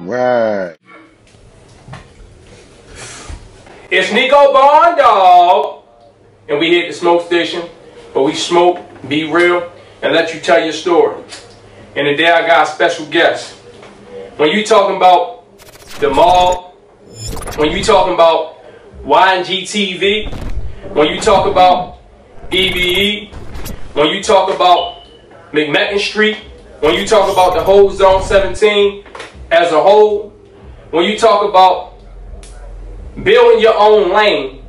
Right. It's Nico Barn Dog, and we hit the smoke station, but we smoke, be real, and let you tell your story. And today I got a special guest. When you talking about the mall, when you talking about YNGTV, when you talk about EBE, when you talk about McMecken Street, when you talk about the whole Zone 17 as a whole, when you talk about building your own lane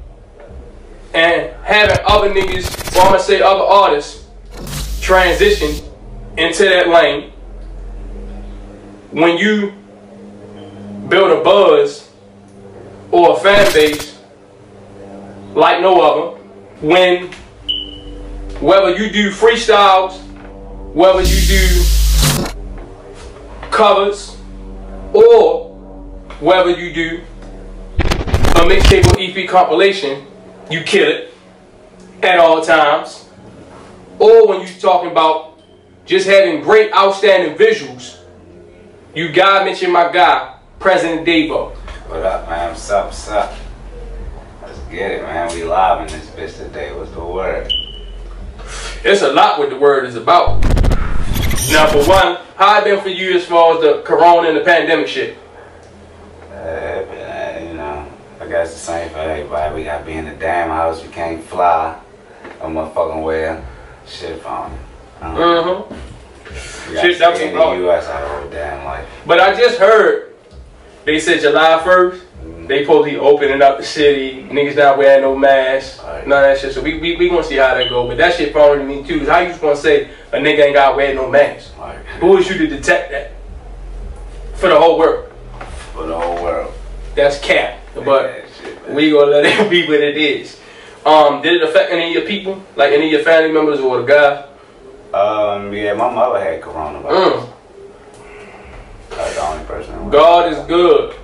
and having other niggas, or I'm gonna say other artists, transition into that lane, when you build a buzz or a fan base like no other, whether you do freestyles, whether you do covers, or whether you do a mixtape or EP compilation, you kill it at all times. Or when you're talking about just having great, outstanding visuals, you gotta mention my guy, President Davo. What up, man? What's up? What's up? Let's get it, man. We live in this bitch today. What's the word? It's a lot what the word is about. Now, for one, how it been for you as far as the corona and the pandemic shit? I guess the same for everybody. We gotta be in the damn house. We can't fly. A motherfucking wear shit phone. Shit, that in the U.S. our whole damn life. But I just heard they said July 1st, they supposedly opening up the city. Niggas not wearing no masks, none of that shit. So we gonna see how that go. But that shit phone to me too. Cause how you just gonna say a nigga ain't got to wear no mask? Who is you to detect that? For the whole world. For the whole world. That's cap. But we gonna let it be what it is. Did it affect any of your people? Like any of your family members or the guys? Yeah, my mother had coronavirus. That's the only person. God is good.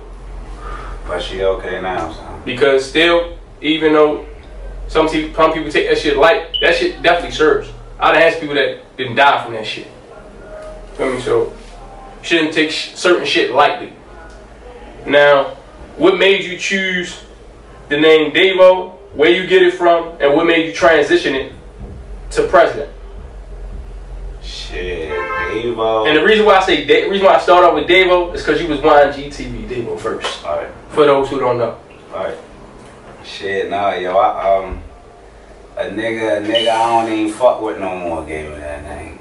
But she okay now, so. Because still, even though some people take that shit light, that shit definitely serves. I done had people that didn't die from that shit. Feel me? So, you shouldn't take certain shit lightly. Now, what made you choose the name Davo, where you get it from, and what made you transition it to president? Shit, Davo. And the reason why I say the reason why I start off with Davo is because you was YNGTV Davo first. Alright. For those who don't know. Alright. Shit, no, yo, a nigga I don't even fuck with no more gave me that name.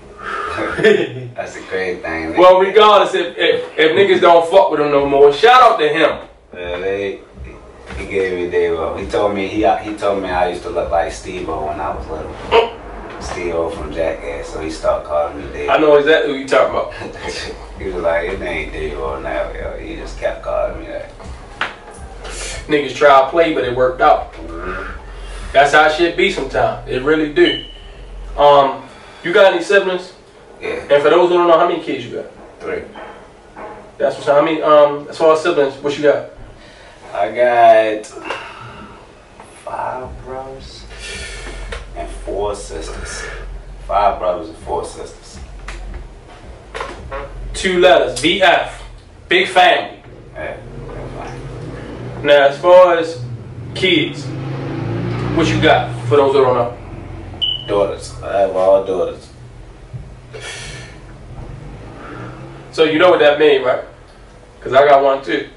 That's a great thing. Well, regardless, if niggas don't fuck with him no more, shout out to him. He gave me Davo. He told me I used to look like Steve-O when I was little. Steve-O from Jackass, so he started calling me Davo. I know exactly who you talking about. He was like, his name Davo now, yo. He just kept calling me that. Niggas try to play, but it worked out. That's how shit be sometimes. It really do. You got any siblings? Yeah. And for those who don't know, how many kids you got? 3. That's what's how many. As far as siblings, what you got? I got 5 brothers and 4 sisters. 5 brothers and 4 sisters. 2 letters. BF. Big family. Yeah, that's fine. Now, as far as kids, what you got? For those who don't know. Daughters. I have all daughters. So you know what that means, right? Because I got one too.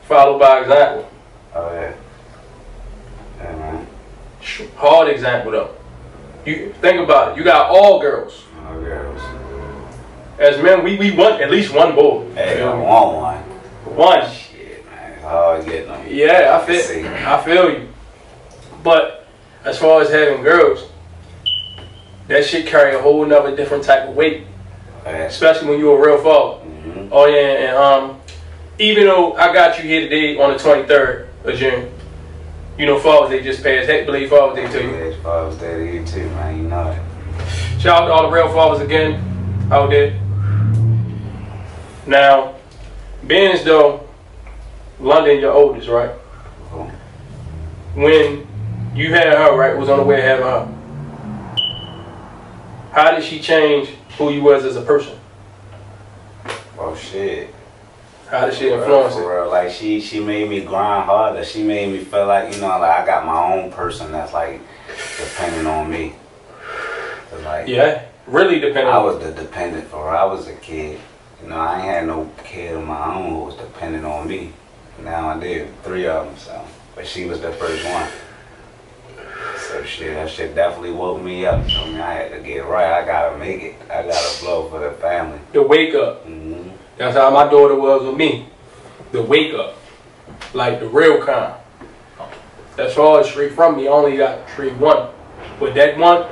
Followed by example. Oh yeah. Yeah, man. Hard example though. You think about it. You got all girls. All girls. As men, we want at least one boy. Hey, I want one. One. Shit, man. It's hard getting them. Yeah, I feel you. But as far as having girls, that shit carry a whole nother different type of weight. Especially when you're a real father. Oh yeah, and even though I got you here today on the 23rd of June, you know Father's Day just passed. Heck, believe Father's Day to you. Yeah, it's Father's Day to you too, man. You know it. Shout out to all the real fathers again out there. Now, being as though London your oldest, right? When you had her, right, was on the way to having her, how did she change who you was as a person? Oh shit. How did she influence it? For real. Like she made me grind harder. She made me feel like, you know, like I got my own person that's like depending on me. Like, yeah, really dependent. I was the dependent for her. I was a kid. You know, I ain't had no kid of my own who was dependent on me. Now I did, 3 of them, so. But she was the first one. So shit, that shit definitely woke me up. So I had to get right. I gotta make it. I gotta blow for the family. The wake up. Mm-hmm. That's how my daughter was with me. The wake up. Like the real kind. That's all straight from me. I only got straight one. But that one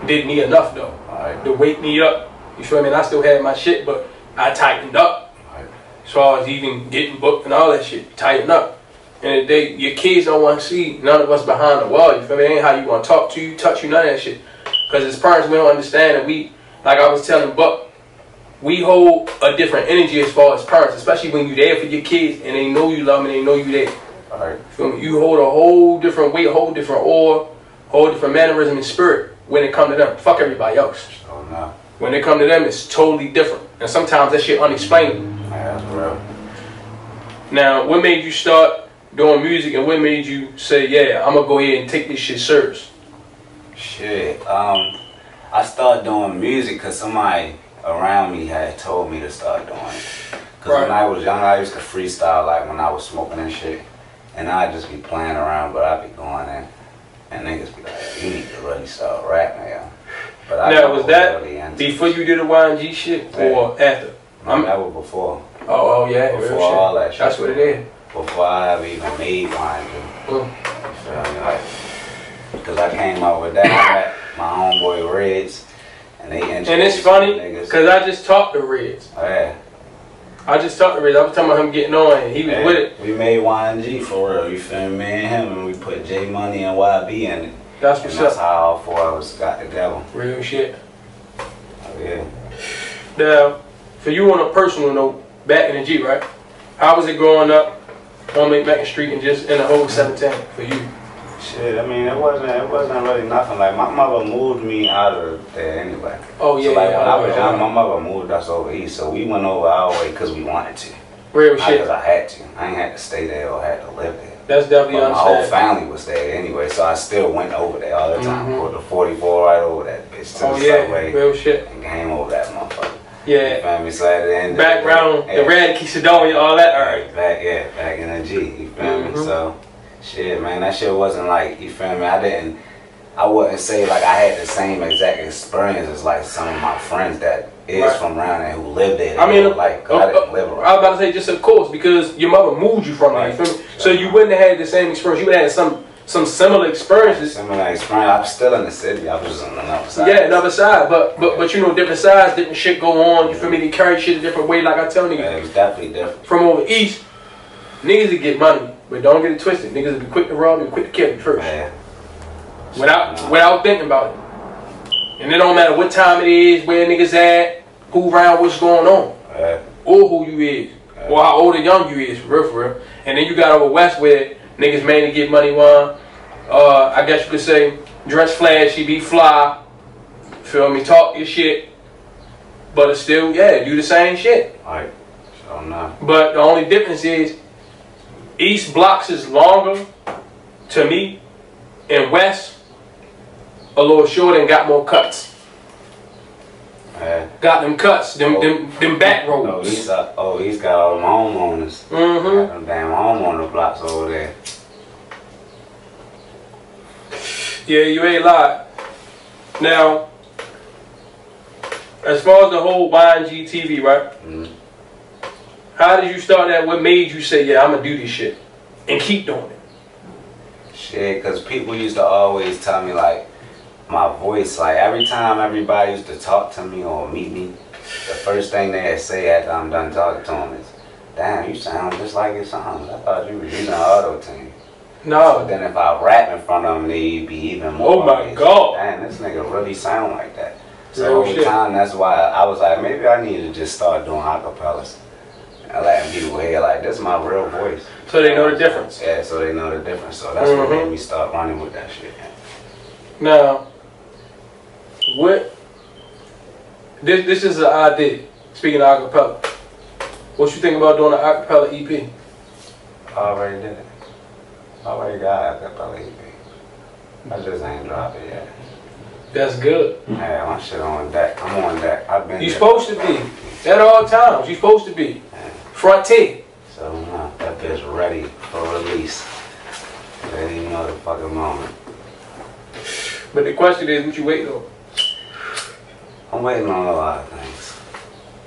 did me enough though. Right. To wake me up. You feel me? And I still had my shit, but I tightened up. Right. As far as even getting booked and all that shit. Tighten up. And your kids don't want to see none of us behind the wall. You feel me? It ain't how you want to talk to you, touch you, none of that shit. Because as parents, we don't understand that we, like I was telling Buck, we hold a different energy as far as parents, especially when you're there for your kids and they know you love them and they know you there. Right. Feel me? You hold a whole different weight, a whole different aura, whole different mannerism and spirit when it comes to them. Fuck everybody else. Oh no. When it comes to them, it's totally different. And sometimes that shit unexplainable. Yeah, that's real. Now, what made you start doing music and what made you say, yeah, I'm gonna go ahead and take this shit serious? Shit, I started doing music because somebody around me had told me to start doing it. Because when I was young, I used to freestyle like when I was smoking and shit. And I'd just be playing around, but I'd be going in. And niggas be like, you need to really start rapping, yo. But I now, was that really before you did the YG shit or after? No, that was before. Oh yeah, before all that shit. That's what it is. Before I ever even made YG. You feel me? Like, because I came out with that, I met my homeboy Reds, and they introduced and it's funny, because I just talked to Reds. Oh, yeah. I just talked to Reds. I was talking about him getting on, and he was with it. We made YG for real, you feel me? Me and him, and we put J Money and YB in it. That's what's and that's up. how all 4 of us got together. Real shit. Oh, yeah. Now, for you on a personal note, back in the G, right? How was it growing up on McMacken Street and just in the whole 710 for you? Shit, I mean, it wasn't really nothing. Like, my mother moved me out of there anyway. Oh, yeah. So, like, when I was young, my mother moved us over east, so we went over our way because we wanted to. Real Not shit. because I had to. I ain't had to stay there or had to live there. That's definitely But my whole understandable. family was there anyway, so I still went over there all the time. Put the 44 right over that bitch to the subway. Real shit. And came over that motherfucker. Yeah. You feel me? So at the end Background, the red Kisadonia, all that. Alright. Back in the G. You feel me? So, shit, man, that shit wasn't like, you feel me? I wouldn't say like I had the same exact experience as like some of my friends that is from around there who lived there. I mean, like, I didn't live around. I was about to say just of course because your mother moved you from there. You feel me? So you wouldn't have had the same experience. You would have had some similar experiences. Similar experience. I'm still in the city. I was just on another side. Yeah, another side. But you know, different sides, different shit go on. You feel me? They carry shit a different way. Like I tell niggas. Yeah, it was definitely different. From over east, niggas that get money, but don't get it twisted. Niggas will be quick to rob you, quick to kill you first. Yeah. Without thinking about it. And it don't matter what time it is, where niggas at, who around, what's going on. Or who you is. Or how old or young you is, for real. And then you got over west where niggas mainly get money one. I guess you could say dress flashy, be fly. Feel me? Talk your shit. But it's still, do the same shit. Right. So no. But the only difference is east blocks is longer to me, and west a little shorter and got more cuts. Got them cuts, them back roads. He's got all them homeowners. Got them damn homeowner blocks over there. Yeah, you ain't lied. Now, as far as the whole YG TV, right? How did you start that? What made you say, yeah, I'm gonna do this shit and keep doing it? Shit, because people used to always tell me like, my voice, like every time everybody used to talk to me or meet me, the first thing they'd say after I'm done talking to them is, damn, you sound just like your songs. I thought you were using auto-tune. No. So then if I rap in front of them, they'd be even more. Oh my God. Damn, this nigga really sound like that. So over time, that's why I was like, maybe I need to just start doing acapellas. And letting people hear like, this is my real voice. So they know the difference. Yeah, so they know the difference. So that's what made me start running with that shit. Now, this is an idea, speaking of acapella. What you think about doing an acapella EP? I already did it. I already got acapella EP. I just ain't dropped it yet. That's good. Yeah, my shit on deck. I'm on deck. I've been. You supposed to be at all times. You supposed to be front tee. So that bitch ready for release. Ready motherfucking moment. But the question is, what you waiting on? I'm waiting on a lot of things.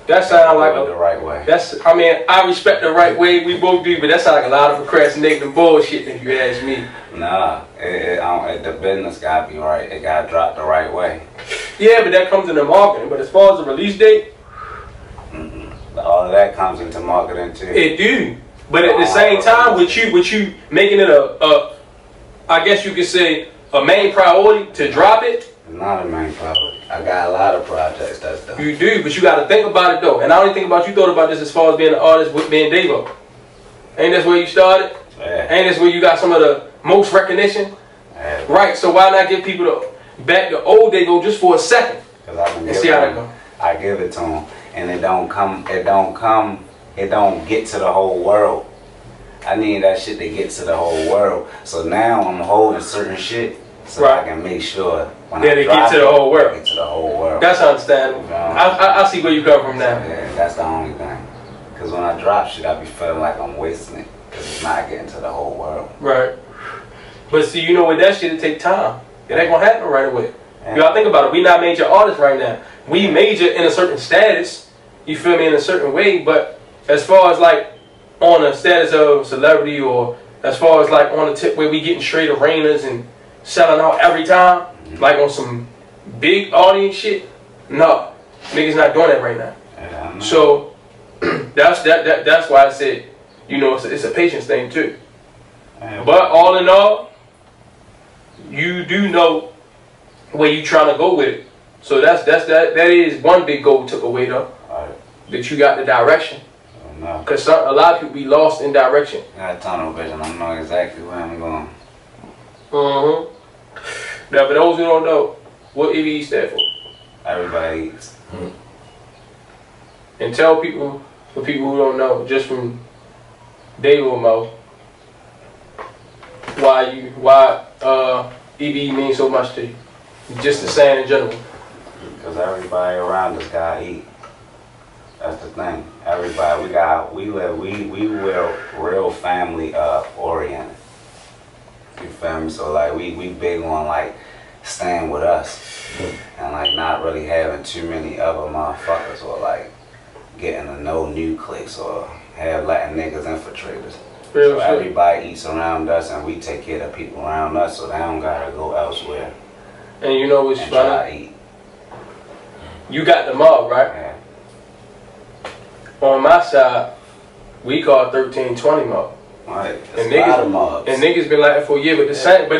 That sounds like the right way. I mean, I respect the right way. We both do, but that sounds like a lot of procrastinating bullshit, if you ask me. Nah, the business gotta be right. It gotta drop the right way. Yeah, but that comes into marketing. But as far as the release date, all of that comes into marketing too. it do. But at the same time, with you making it I guess you could say a main priority to drop it. It's not a main priority. I got a lot of projects that's done. You do, but you got to think about it though. And I only think about you thought about this as far as being an artist with being Davo. Ain't that where you started? Yeah. Ain't this where you got some of the most recognition? Yeah. Right. So why not give people back the old Davo just for a second? And see how that go. I give it to them, and it don't get to the whole world. I need that shit to get to the whole world. So now I'm holding certain shit so I can make sure when I get to the whole world. Get to the whole world. That's understandable. I see where you come from now. Yeah, that's the only thing. Because when I drop shit, I be feeling like I'm wasting it. Because it's not getting to the whole world. Right. But see, you know, with that shit, it take time. It ain't gonna happen right away. Yeah. You gotta think about it. We not major artists right now. We major in a certain status. You feel me, in a certain way. But as far as like on a status of celebrity, or as far as like on the tip where we getting straight arenas and selling out every time, like on some big audience shit, no, niggas not doing that right now. Yeah, so that's why I said, you know, it's a patience thing too. Yeah. But all in all, you do know where you trying to go with it. So that is one big goal took away though. Right. That you got the direction. No. Because a lot of people be lost in direction. I got tunnel vision. I know exactly where I'm going. Now, for those who don't know, what EVE stand for? Everybody eats. And tell people, for people who don't know, just from Davo mouth, why EVE means so much to you. Just the saying in general. Because everybody around us gotta eat. That's the thing. Everybody, we real family oriented. You feel me? So like we big on like staying with us and like not really having too many other motherfuckers or like getting to know new cliques or have letting niggas infiltrate us. So everybody eats around us and we take care of people around us so they don't gotta go elsewhere. And you know what's and funny? try to eat. You got the mob, right? Yeah. On my side, we call it 1320 mob. Right. And niggas been like that for a year, but the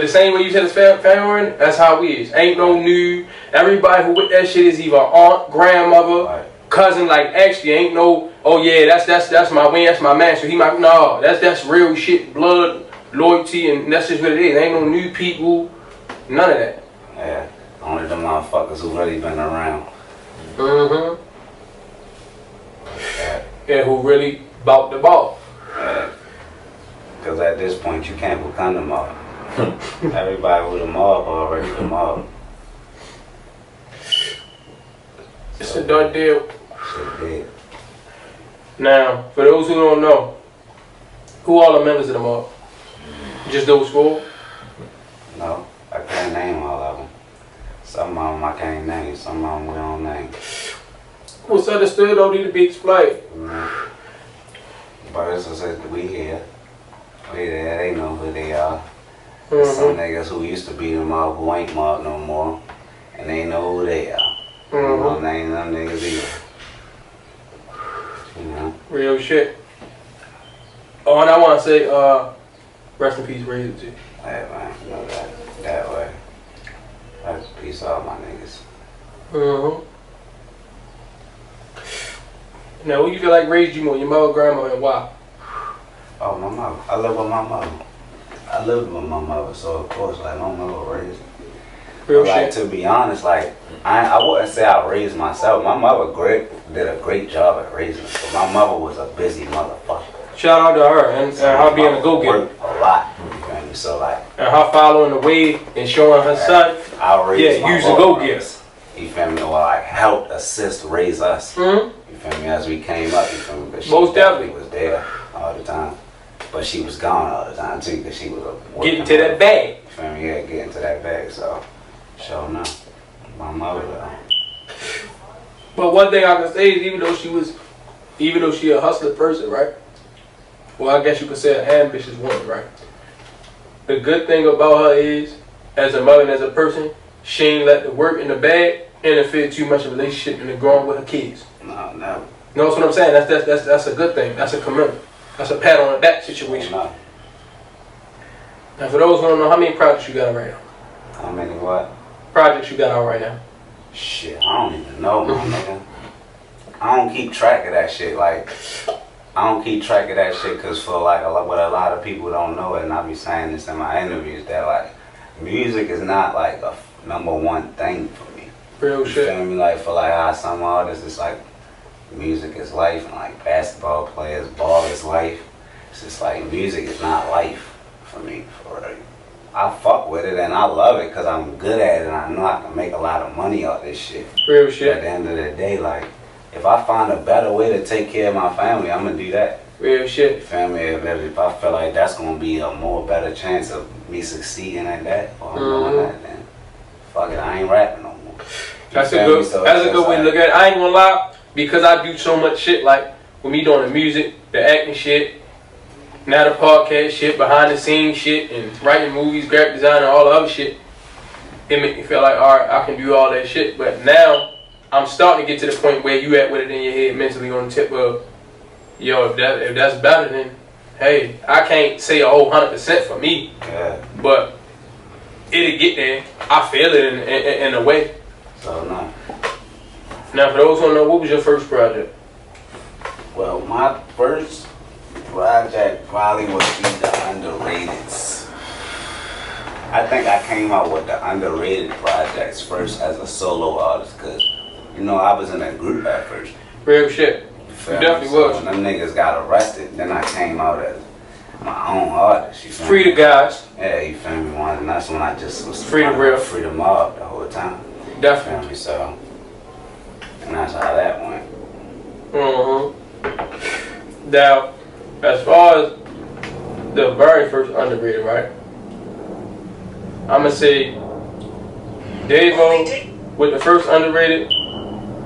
same way you said it's family, that's how we is. Ain't no new. Everybody who with that shit is either aunt, grandmother, cousin. Like actually, ain't no. Oh yeah, that's my wing, that's my man. So he might no. That's real shit, blood, loyalty, and that's just what it is. Ain't no new people, none of that. Yeah, only the motherfuckers who really been around. Yeah, who really bought the ball. Yeah. Because at this point, you can't become the mob. Everybody with a mob already the mob. It's a done deal. Shit dead. Now, for those who don't know, who are the members of the mob? Just those four? No, I can't name all of them. Some of them I can't name, some of them we don't name. What's understood don't need to be explained. But it's just we here. We there, they know who they are. Some niggas who used to be the mob who ain't mob no more. And they know who they are. You don't name them niggas either. You know? Real shit. Oh, and I want to say, rest in peace, Razor G. Yeah, man, you know that way. Rest in peace, all my niggas. Now, who you feel like raised you more, your mother, grandma, and why? Oh, my mother. I live with my mother. So of course, like, my mother raised me. Real like, shit. to be honest, like, I wouldn't say I raised myself. My mother did a great job at raising us. But my mother was a busy motherfucker. Shout out to her and her being a go-getter. Worked a lot. You feel me? So like, and her following the way and showing her son. I raised my use a go-getter. You feel me? Or like helped assist raise us. Mm-hmm. You feel me? As we came up, you feel me? But she Most definitely was there all the time. But she was gone all the time too, because she was getting to that bag. You feel me? Yeah, getting to that bag. So, sure enough, my mother. But one thing I can say is, even though she a hustler person, right? Well, I guess you could say an ambitious woman, right? The good thing about her is, as a mother and as a person, she ain't let the work in the bag interfere too much in relationship and the growing with her kids. No, never. You know what I'm saying? That's a good thing. That's a commitment. That's a pat on that situation. No. Now, for those who don't know, how many projects you got right now? How many what? Projects you got out right now? Shit, I don't even know, my nigga. I don't keep track of that shit. Like, I don't keep track of that shit because for like what a lot of people don't know, and I be saying this in my interviews, that like music is not like a #1 thing for me. Real shit. You feel me? Like for like how some artists, it's like music is life, and like basketball players, ball is life. It's just like music is not life for me. For real. I fuck with it and I love it because I'm good at it and I know I can make a lot of money off this shit. Real shit. At the end of the day, like, if I find a better way to take care of my family, I'm gonna do that. Real shit. You feel me? If I feel like that's gonna be a more better chance of me succeeding at that, or I'm doing that, then fuck it, I ain't rapping no more. That's a good way to look at it. I ain't gonna lie, because I do so much shit, like with me doing the music, the acting shit, now the podcast shit, behind the scenes shit, and writing movies, graphic design, and all the other shit. It make me feel like, alright, I can do all that shit. But now I'm starting to get to the point where you at with it in your head mentally on the tip of, yo, if that's better, then hey, I can't say a whole 100% for me, but it'll get there. I feel it in a way. So no. Now, for those who don't know, what was your first project? Well, my first project probably would be the Underrateds. I think I came out with the Underrated projects first as a solo artist because, you know, I was in a group at first. Real shit. You definitely was. When them niggas got arrested, then I came out as my own artist. You feel Free me? the guys. Yeah, you feel me? And that's when I just was free the real. Free the mob the whole time. Definitely. You feel me? So, and that's how that went. Now, as far as the very first Underrated, right? I'm gonna say Davo with the first Underrated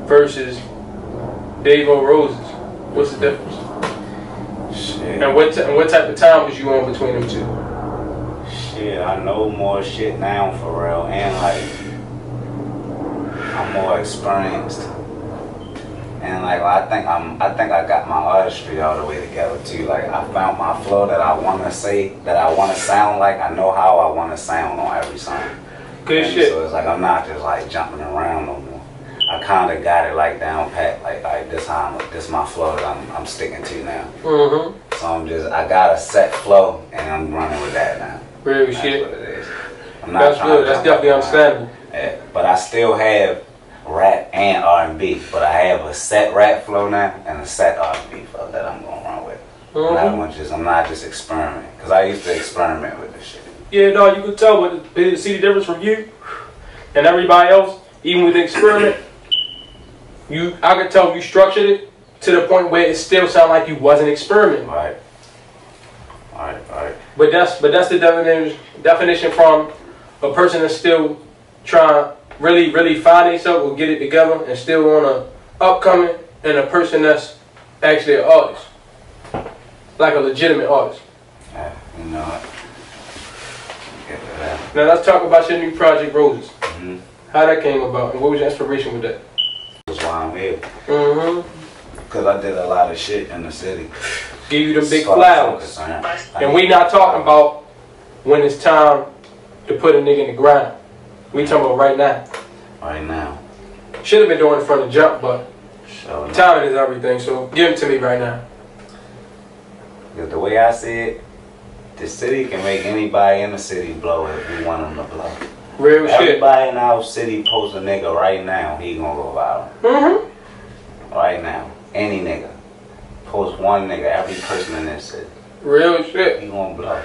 versus Davo Roses. What's the difference? Shit. And what type of time was you on between them two? Shit, I know more shit now for real, and like I'm more experienced, and like I think I got my artistry all the way together too. Like I found my flow that I want to say, that I want to sound like. I know how I want to sound on every song. Good and shit. So it's like I'm not just like jumping around no more. I kind of got it like down pat. Like this my flow that I'm sticking to now. So I got a set flow and I'm running with that now. Real That's shit. what it is. I'm not That's trying good. to That's jump definitely around. understandable. Yeah, but I still have rap and R&B, but I have a set rap flow now and a set R&B flow that I'm gonna run with. I'm not just experimenting, because I used to experiment with this shit. Yeah, no, you could tell, but see the difference from you and everybody else, even with the experiment. I could tell you structured it to the point where it still sounded like you wasn't experimenting. Right. But that's the definition from a person that's still trying to really find themselves or get it together and still on a upcoming, and a person that's actually an artist, like a legitimate artist. Yeah, you know what? Get to that. Now let's talk about your new project, Roses. How that came about, and what was your inspiration with that? That's why I'm here. Because I did a lot of shit in the city. Give you them big flowers. And we not talking about when it's time to put a nigga in the ground. We talking about right now. Right now. Should have been doing it from the jump, but So timing is everything, so give it to me right now. Because the way I see it, the city can make anybody in the city blow if we want them to blow. Real shit. Everybody in our city post a nigga right now, he gonna go viral. Right now. Any nigga. Post one nigga, every person in this city. Real shit. He gonna blow.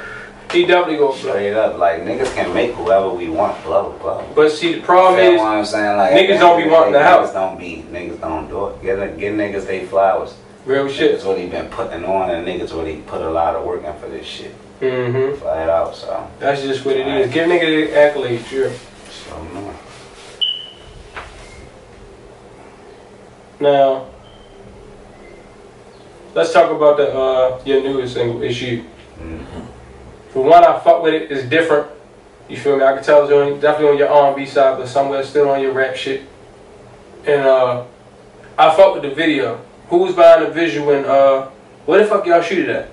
He definitely gonna blow. Straight up, like niggas can make whoever we want blow. But see, the problem is, what I'm saying? Like, niggas don't be wanting the help. Niggas don't do it. Get niggas they flowers. Real shit. Niggas really been putting on, and niggas really put a lot of work in for this shit. Flat out, so. That's just what it is. Give niggas the accolades, sure. So, no. Now, let's talk about the your newest single, Issue. For one, I fuck with it. It's different. You feel me? I can tell it's definitely on your R&B side, but somewhere still on your rap shit. And I fuck with the video. Who was behind the visual and where the fuck y'all shoot it at?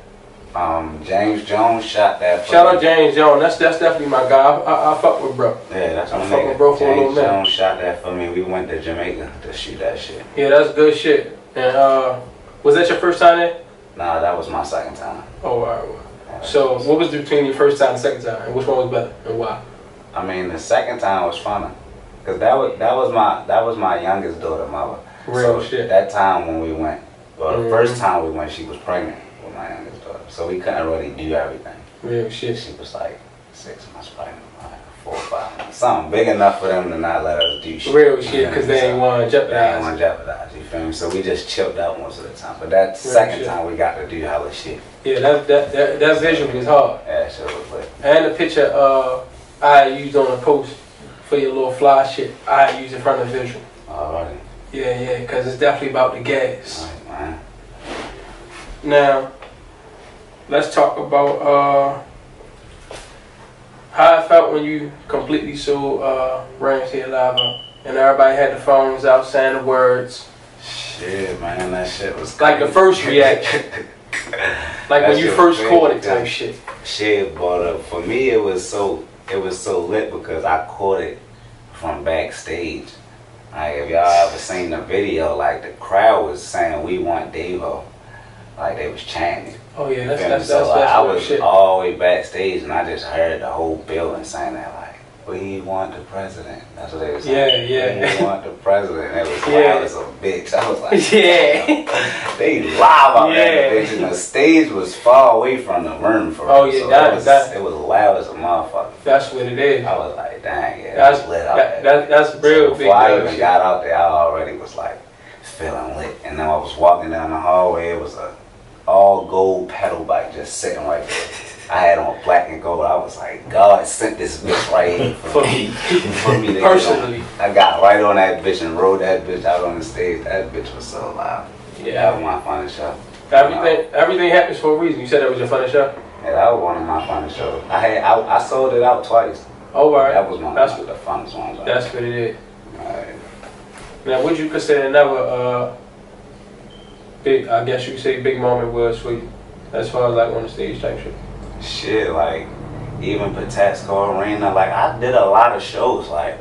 James Jones shot that. Shout out James Jones. That's definitely my guy. I fuck with bro. Yeah, that's my nigga. I fuck with bro for a little James minute. Jones shot that for me. We went to Jamaica to shoot that shit. Yeah, that's good shit. And was that your first time there? Nah, that was my second time. Oh, alright. So, what was between your first time and second time, and which one was better, and why? I mean, the second time was funner, cause that was my youngest daughter, mother. Real so shit. That time when we went, well, the first time we went, she was pregnant with my youngest daughter, so we couldn't really do everything. Real shit. She was like 6 months pregnant, like 4 or 5 months, something big enough for them to not let us do shit. Real shit, cause they ain't want to jeopardize. They ain't want to jeopardize. You feel me? So we just chilled out most of the time. But that second time we got to do hella shit. Yeah, that visual was hard. Yeah, that shit was lit. And the picture I used on the post for your little fly shit, I used in front of the visual. Alright. Yeah, because it's definitely about the gas. Alright, man. Now, let's talk about how it felt when you completely sold Rams Here Live out. And everybody had the phones out saying the words. Shit, man, that shit was like the first reaction. Like when you first caught it type shit. Shit, but for me it was so lit because I caught it from backstage. Like if y'all ever seen the video, like the crowd was saying we want Davo. Like they was chanting. Oh yeah, that's I was shit. all the way backstage and I just heard the whole building saying that, like, we want the president. That's what they were saying. Yeah. We want the president. It was loud as a bitch. I was like, yeah. They live out there, bitch. And the stage was far away from the room for oh, real. Yeah, so it was loud as a motherfucker. That's what it is. I was like, dang, yeah, that's lit out there. That's real so big. Before I even got out there, I already was like feeling lit. And then I was walking down the hallway. It was a all gold pedal bike just sitting right there. I had on black and gold. I was like, God sent this bitch right here for me. For me Personally. I got right on that bitch and rode that bitch out on the stage. That bitch was so loud. Yeah. That was my funniest show. Everything happens for a reason. You said that was your funniest show? Yeah, that was one of my funniest shows. I sold it out twice. Oh, right. That was one of the funnest ones. That's what it is. Right. Now, would you consider another big, I guess you could say big moment was for you, as far as like on the stage type shit? Shit, like, even Patasco Arena, like, I did a lot of shows, like,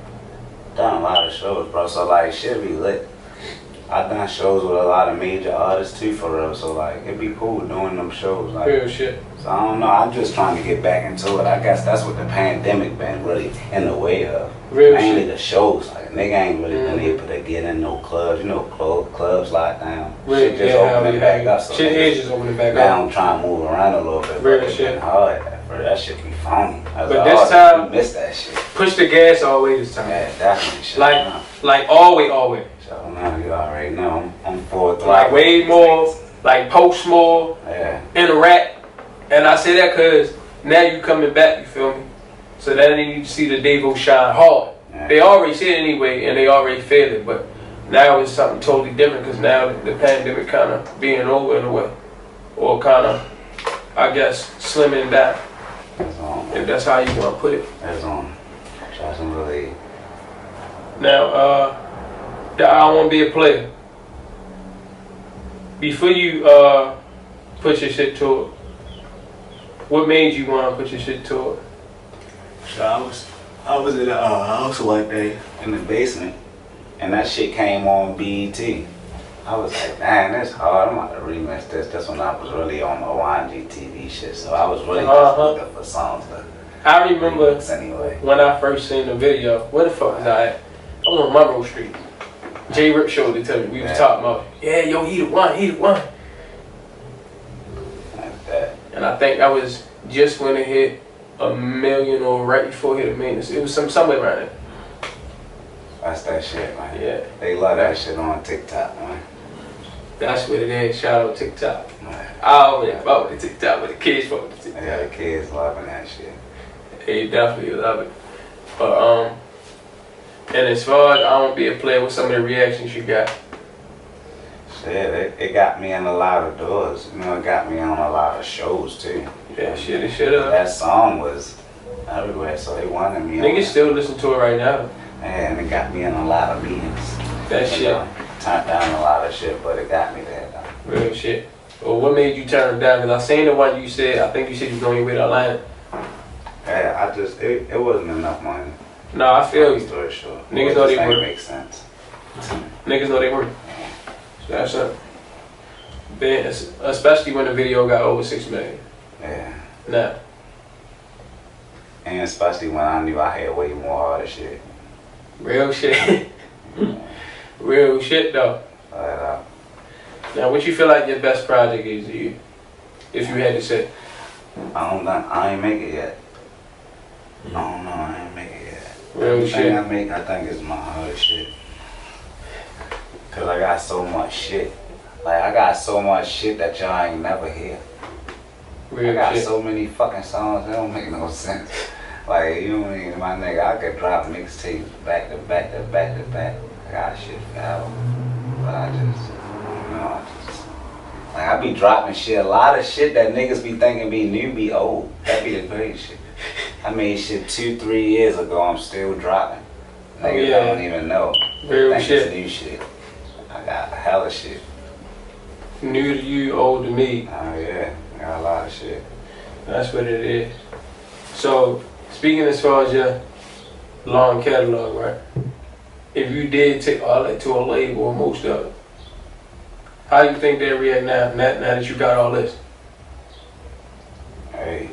done a lot of shows, bro, so, like, shit be lit. I done shows with a lot of major artists, too, for real, so, like, it'd be cool doing them shows, like. Real shit. So, I don't know, I'm just trying to get back into it. I guess that's what the pandemic been really in the way of. Real Mainly shit. the shows, like, nigga ain't really been able to get in no clubs, you know, clubs locked down. Real, shit just opening back up. So shit is just opening back up. Now I'm trying to move around a little bit. Real shit. Hard. That shit be phony. But this time, miss that shit. Push the gas all the way this time. Yeah, definitely. Shit. Like always. So now you already know I'm forward. Like way more, like post more, interact. And I say that because now you coming back, you feel me? So then you see the Davo shine hard. Yeah. They already see it anyway, and they already feel it, but now it's something totally different because now the pandemic kind of being over in a way, or kind of, I guess, slimming down. That's on, if that's how you want to put it. That's on. Try some relief. Now, I don't want to be a player. Before you put your shit to it, what made you want to put your shit to it? So I was in a house one day in the basement, and that shit came on BET. I was like, man, that's hard. I'm about to remix this. That's when I was really on my YG TV shit. So I was really just looking for songs to I remember anyway. when I first seen the video. Where the fuck was I at? I was on Monroe Street. J Rip showed it to me. We was talking about, yeah, yo, he the one. Like that. And I think that was just when it hit 1 million or right before it hit 1 million. It was somewhere around there. That's that shit, man. Yeah. They love that shit on TikTok, man. That's what it is. Shout out TikTok. Man. I always fuck with the TikTok, but the kids fuck with the TikTok. Yeah, the kids loving that shit. They definitely love it. But and as far as I don't be a player, with some of the reactions you got? Shit, it got me in a lot of doors. You know, it got me on a lot of shows too. Yeah, shit, it should have. That song was everywhere, so they wanted me. Niggas still listen to it right now. Man, it got me in a lot of meetings. That shit. Turned down a lot of shit, but it got me there though. Real shit. Well, what made you turn it down? Because I seen the one you said, I think you said you was on your way to Atlanta. Yeah, it wasn't enough money. No, I feel you. Story short. Niggas know they work. Makes sense. Niggas know they work. So that's up. Especially when the video got over 6 million. Yeah. Nah. And especially when I knew I had way more harder shit. Real shit. Real shit though. Now, what you feel like your best project is to you? If you had to say. I ain't make it yet. I don't know, I ain't make it yet. Real shit. I think it's my hardest shit. Cause I got so much shit. Like I got so much shit that y'all ain't never hear. Real I got shit. so many fucking songs that don't make no sense. Like you know what I mean, my nigga, I could drop mixtapes back to back to back to back. I got shit for album. But I just, you know, like I be dropping shit. A lot of shit that niggas be thinking be new be old. That be the great shit. I made shit 2-3 years ago. I'm still dropping. Niggas don't even know. Real think shit. It's new shit. I got hella shit. New to you, old to me. Oh yeah, I got a lot of shit. That's what it is. So, speaking as far as your long catalog, right? If you did take all that to a label or most of it, how you think they react now that you got all this? Hey,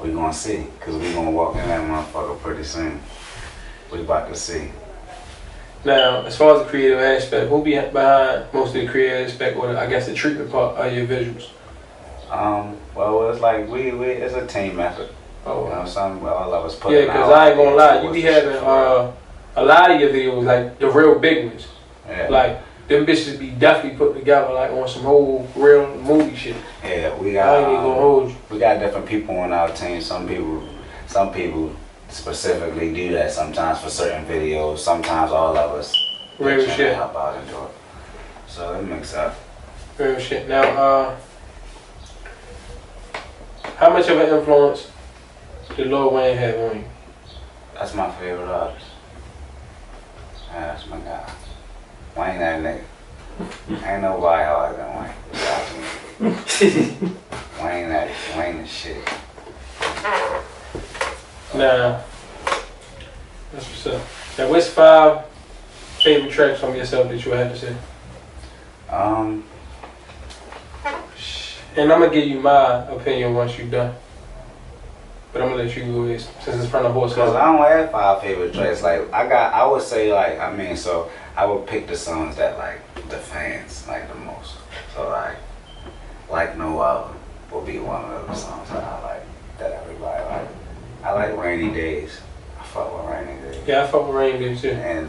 we gonna see, cause we gonna walk in that motherfucker pretty soon. We about to see. Now, as far as the creative aspect, who be behind most of the creative aspect, or I guess the treatment part of your visuals? Well, it's like it's a team effort. Oh, you know, some all of us put. Yeah, cause I ain't gonna lie, you be having a lot of your videos, like the real big ones. Yeah. Like them bitches be definitely put together like on some whole real movie shit. Yeah, we I ain't even gonna hold you. We got different people on our team. Some people specifically do that sometimes for certain videos. Sometimes all of us real shit help out and do it. So it makes up. Real shit. Now, how much of an influence did Lil Wayne have on you? That's my favorite artist. Yeah, that's my guy. Wayne that nigga. Ain't nobody harder than Wayne. Wayne is shit. Now, that's what's up. Now, what's 5 favorite tracks from yourself that you had to say? And I'm gonna give you my opinion once you're done. But I'm gonna let you go ahead, since it's from the horse. Cause I don't have 5 favorite tracks. Like I would say so I would pick the songs that like the fans like the most. So like no other will be one of those songs that I like, that everybody like. I like Rainy Days. I fuck with Rainy Days. Yeah, I fuck with Rainy Days too. And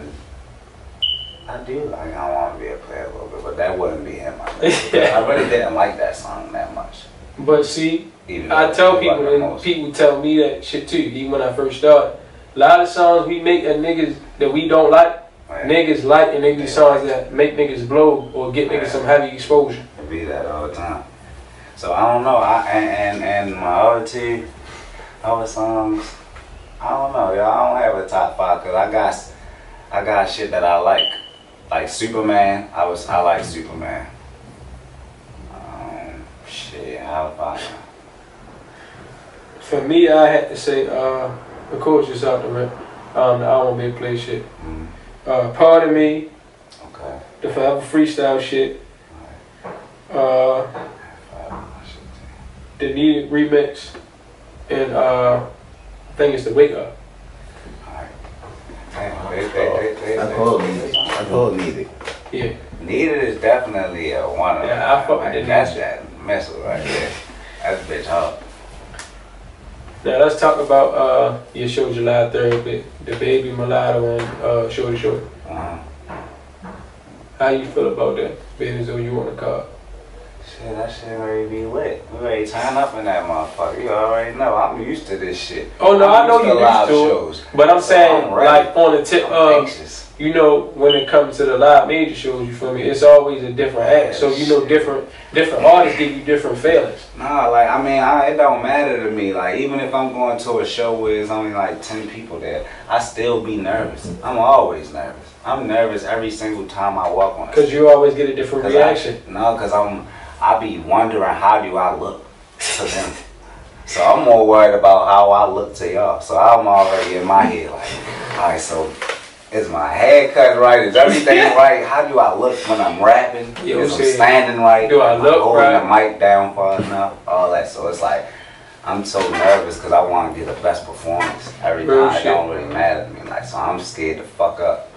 I do like, I want to be a player a little bit, but that wouldn't be him. I really didn't like that song that much. But see, I tell people, and people tell me that shit too, even when I first started. A lot of songs we make that niggas that we don't like, niggas like, and they be songs that make niggas blow or get niggas some heavy exposure. It be that all the time. So I don't know. And my other songs, I don't know. Y'all, I don't have a top 5 because I got shit that I like. Like Superman, I like Superman. Shit, how about that? For me, I had to say, of course, just out the rip, the I Won't Be a Play shit. Pardon Me. Okay. The Forever Freestyle shit. The Needed remix. And think it's the wake up. I call needed. Yeah. Needed is definitely a one of them. Yeah, I fuck with the that's that missile right there. That's a bitch hard. Now let's talk about your show July 3rd, the Baby Mulatto and Shorty Shorty. How you feel about that? Being as though you want a car. Shit, that shit ready to be lit. We ready to turn up in that motherfucker. You already know. I'm used to this shit. Oh no, I know you're used to shows. It. But I'm saying, like on the tip of, you know, when it comes to the live major shows, you feel me? It's always a different act. So you know, different artists give you different feelings. Nah, like I mean, it don't matter to me. Like even if I'm going to a show where there's only like 10 people there, I still be nervous. I'm always nervous. I'm nervous every single time I walk on. Because you always get a different reaction. Because I be wondering how do I look to them. So I'm more worried about how I look to y'all. So I'm already in my head like, all right, so is my haircut right? Is everything right? How do I look when I'm rapping? Is I'm standing right? Do I look holding right? the mic down far enough? All that. So it's like I'm so nervous because I want to get the best performance every time. It don't really matter to me. Like so, I'm scared to fuck up.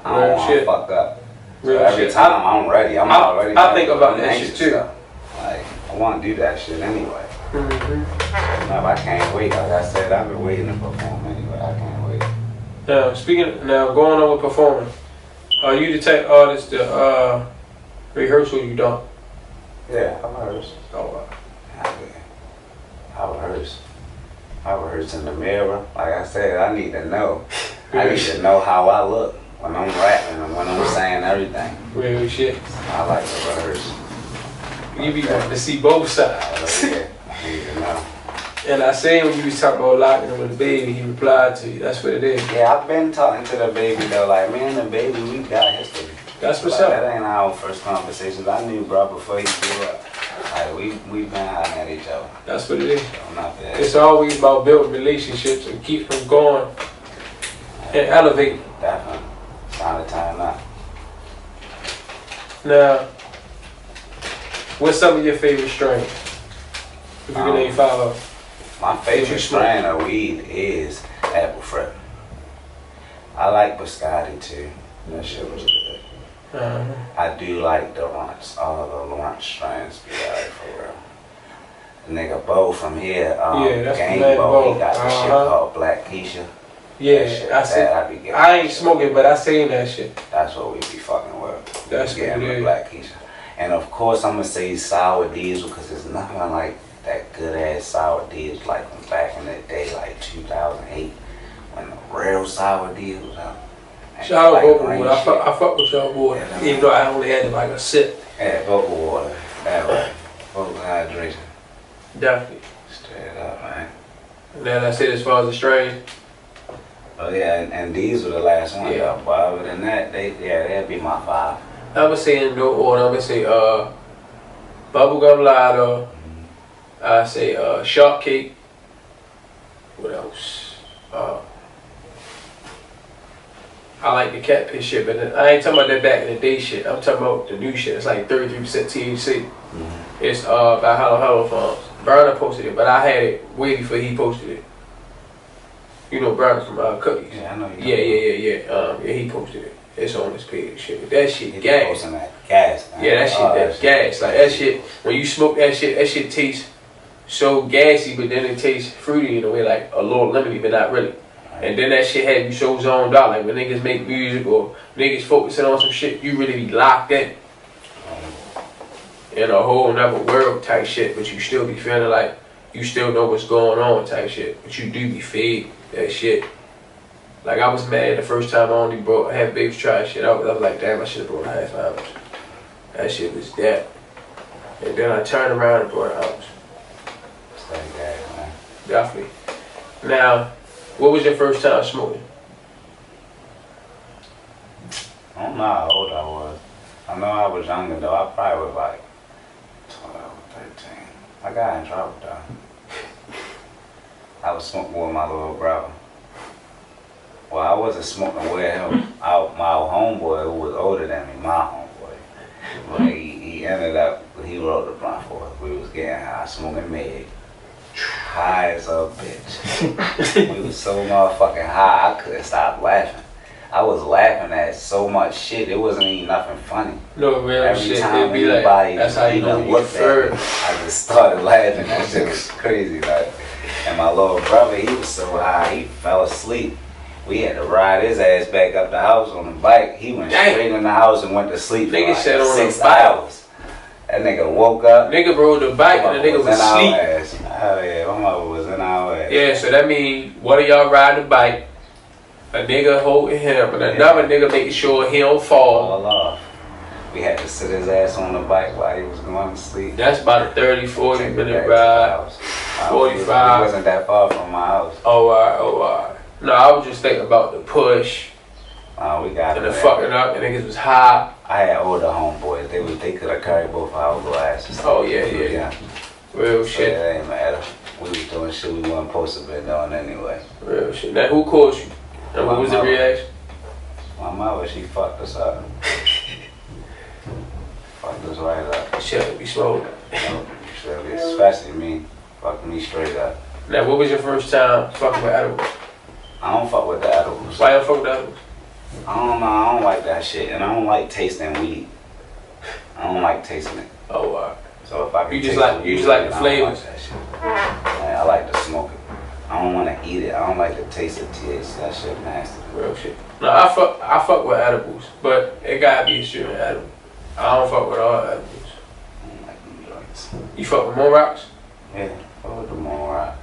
I don't want to fuck up. So every time I'm ready. I'm already. I think about that shit too. Like I want to do that shit anyway. Mm-hmm. I can't wait. Like I said, I've been waiting to perform anyway. I can't wait. Now going on with performing, are you the type artist to rehearse or you don't? Yeah, I rehearse. Oh wow. I rehearse. I rehearse in the mirror. Like I said, I need to know. I need to know how I look when I'm rapping and when I'm saying everything. Real shit. I like to rehearse. You be wanting to see both sides. Yeah, I need to know. And I say when you was talking about locking him with the baby, he replied to you. That's what it is. Yeah, I've been talking to the baby though. Like, man, the baby, we got history. That's what's like, up. That ain't our first conversations. I knew bro before he grew up. Like, we been hiding at each other. That's what it is. So it's always about building relationships and keep them going and elevating. Definitely. It's time to turn up. Now, what's some of your favorite strains? If you can name 5 of them. My favorite strain of weed is apple fruit. I like biscotti too. That shit was good. I do like the lunch, all the lunch strains. Be alright for real. The nigga Bo from here, that's Gang Bo. He got this shit called Black Keisha. Yeah, I ain't smoking, but I seen that shit. That's what we be fucking with. That's what it is. Black Keisha. And of course, I'm gonna say sour diesel because there's nothing like that good ass sour diesel like from back in the day, like 2008, when the real sour diesel was out. Shout out Vocal Water. I fuck with y'all water, even though I only had like a sip. Yeah, Vocal Water. That way. Vocal hydration. Definitely. Straight up, man. And then I said as far as the strain. Oh yeah, and these were the last ones. Yeah. But other than that, they'd be my 5. I would say in no order. I would say Bubblegum Lotto. I say Shark Cake. What else? I like the Catfish shit, but I ain't talking about that back in the day shit. I'm talking about the new shit. It's like 33% THC. It's by Hello Farms. Burner posted it, but I had it way before he posted it. You know Burner from Cookies. Yeah, I know you. Yeah, he posted it. It's on his page. Shit, that shit gas. Gas. Man. Yeah, that shit, that gas. Like that shit. When you smoke that shit tastes so gassy, but then it tastes fruity in a way, like a little lemony, but not really. And then that shit had you so zoned out. Like when niggas make music or niggas focusing on some shit, you really be locked in a whole nother world type shit. But you still be feeling like you still know what's going on type shit. But you do be fed that shit. Like I was mad the first time I only brought half babes try shit out. I was like, damn, I should have brought a half ounce. That shit was that. And then I turned around and brought an ounce. Definitely. Now, what was your first time smoking? I don't know how old I was. I know I was younger though. I probably was like 12, 13. I got in trouble though. I was smoking with my little brother. Well, I wasn't smoking with him. My homeboy who was older than me, my homeboy. But he ended up, he rolled the blunt for us. We was getting high, smoking med. high as a bitch. We was so motherfucking high, I couldn't stop laughing. I was laughing at so much shit. It wasn't even nothing funny. No real Every shit. time Be anybody, like, that's how you know you looked at me, I just started laughing. That shit was crazy. Like, and my little brother, he was so high, he fell asleep. We had to ride his ass back up the house on the bike. He went straight in the house and went to sleep for like 6 hours. That nigga woke up. Nigga rode the bike and the nigga was asleep. Oh yeah, my mother was in our ass. Yeah, so that means one of y'all riding the bike, a nigga holding him, and another nigga making sure he don't fall off. We had to sit his ass on the bike while he was going to sleep. That's about a 30, 40 minute ride. 45. It wasn't that far from my house. Oh, alright. No, I was just thinking about the push. We got and the fucking up, and niggas was high. I had older homeboys. They could have carried both our little asses. Oh yeah. Real shit. It ain't matter. We was doing shit we weren't supposed to be doing anyway. Real shit. Now who caused you? And what was the reaction? My mother, she fucked us up. Fucked us right up. Shit, we smoking. Especially me. Fucked me straight up. Now what was your first time fucking with edibles? I don't fuck with the edibles. Why you don't fuck with the edibles? I don't know, I don't like that shit, and I don't like tasting weed. I don't like tasting it. Oh wow. So if I can you just like the flavors. That shit. Man, I like to smoke it. I don't want to eat it. I don't like the taste of THC. That shit nasty. Real shit. No, I fuck with edibles, but it gotta be a certain edible. I don't fuck with all edibles. I don't like them joints. You fuck with moon rocks? Yeah, fuck with the moon rock.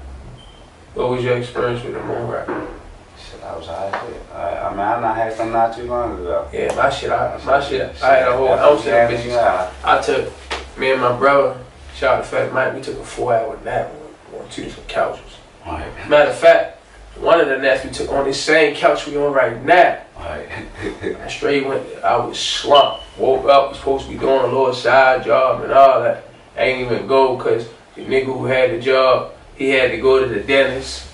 What was your experience with the moon rock? Shit, I was high shit. I mean, I had some not too long ago. Yeah, my shit. I had a whole ounce of them bitches. I took, me and my brother, shout out to Fat Mike, we took a 4-hour nap on 2 different couches. Right. Matter of fact, one of the naps we took on this same couch we on right now. Right. I straight went, I was slumped. Woke up, was supposed to be doing a little side job and all that. I ain't even go because the nigga who had the job, he had to go to the dentist.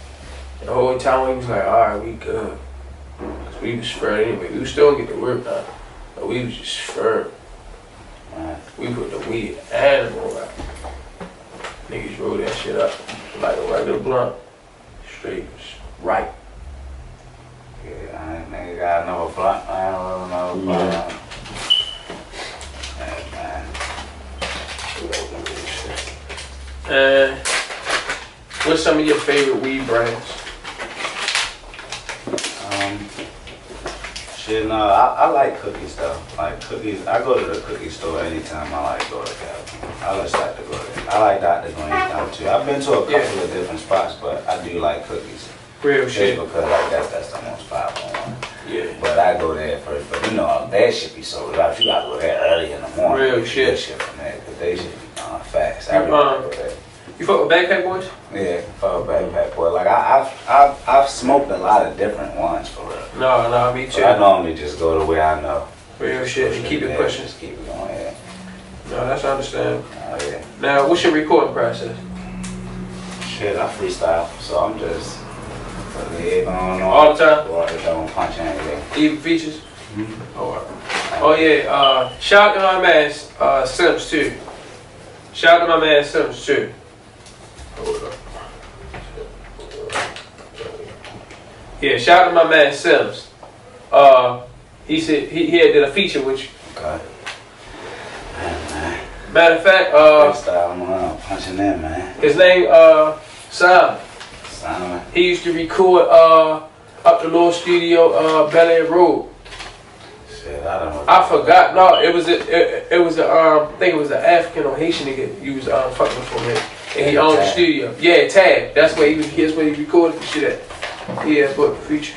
The whole time we was like, alright, we good. Cause we was spread anyway. We was still get the work done. But we was just spread. Right. We put the weed animal right. Niggas roll that shit up like a regular blunt. Straight right. Yeah, I ain't nigga got another blunt. I don't know blunt. Yeah, man. What's some of your favorite weed brands? Shit, no, I like cookies though. Like cookies, I go to the cookie store anytime I like go to California. I just like to go there. I like Dr. Green's too. I've been to a couple of different spots, but I do like cookies. Real shit. Just because like that's the most popular one. Yeah. But I go there first. But you know, that shit be sold out. You gotta go there early in the morning. Real shit. Get shit from there, cause they shit be fast. Everybody go there. You fuck with Backpack Boys? Yeah, fuck with Backpack Boy. Like I've smoked a lot of different ones for real. No, me too. So I normally just go to where I know. Real shit. And keep it pushing. Just keep it going. Yeah. No, that's understandable. Oh yeah. Now, what's your recording process? Shit, I freestyle, so I'm just on all the time. Or don't punch anything. Even features. Mm-hmm. Oh yeah. Shout out to my man Sims too. Shout out to my man Sims too. Hold up. Yeah, shout out to my man Sims. He said he had did a feature with you. Okay. Matter of fact, freestyle, punching in, man. His name Simon. He used to record up the little studio Bel Air Road. Shit, I don't know. I forgot. No, it was I think it was an African or Haitian nigga you was fucking with for him. And he owned the studio. Yeah, Tab. That's where he recorded the shit at. Yeah, but feature.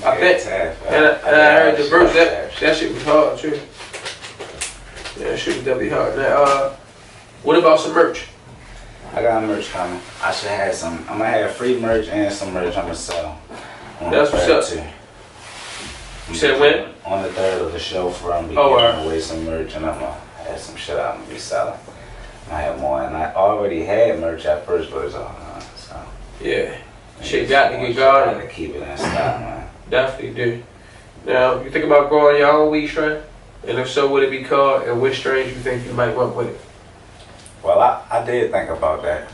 I think. And I heard the verse that shit was hard too. Yeah, that shit was definitely hard. Now, what about some merch? I got merch coming. I should have some. I'm gonna have free merch and some merch I'm gonna sell. That's what's up. Too. You said when? On the 3rd of the show for I'm giving away some merch and I'm gonna have some shit I'm gonna be selling. I have more, and I already had merch at first, but it's all gone. So yeah, shit got to get going. Got to keep it in stock, man. Definitely do. Now, you think about growing your own weed strain, and if so, would it be called? And which strains you think you might want with it? Well, I did think about that.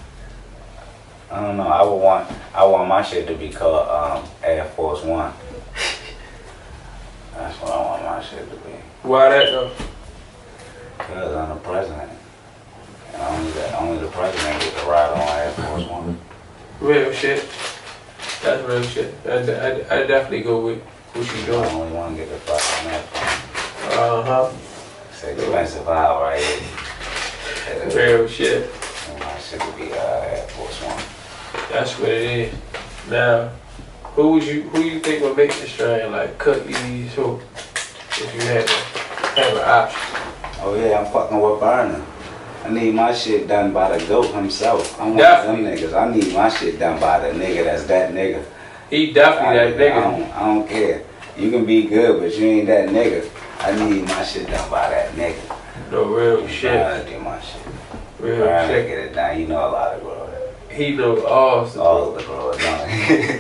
I don't know. I want my shit to be called Air Force One. That's what I want my shit to be. Why that though? Because I'm the president. And only the president get to ride on Air Force One. Real shit. That's real shit. I definitely go with what you doing. I only want to get the fuck on that phone. Uh-huh. It's expensive out right here. Real shit. And my shit would be Air Force One. That's what it is. Now, who you think would make the strain? Like Cookies, who? If you had to have an option. Oh yeah, I'm fucking with Burner. I need my shit done by the GOAT himself. I'm one Definitely. of them niggas. I need my shit done by the nigga that's that nigga. He definitely that nigga. I don't care. You can be good, but you ain't that nigga. I need my shit done by that nigga. No real shit. I do my shit. Real Burner shit. get it done. You know a lot of growers. He knows all All of the growers, don't he?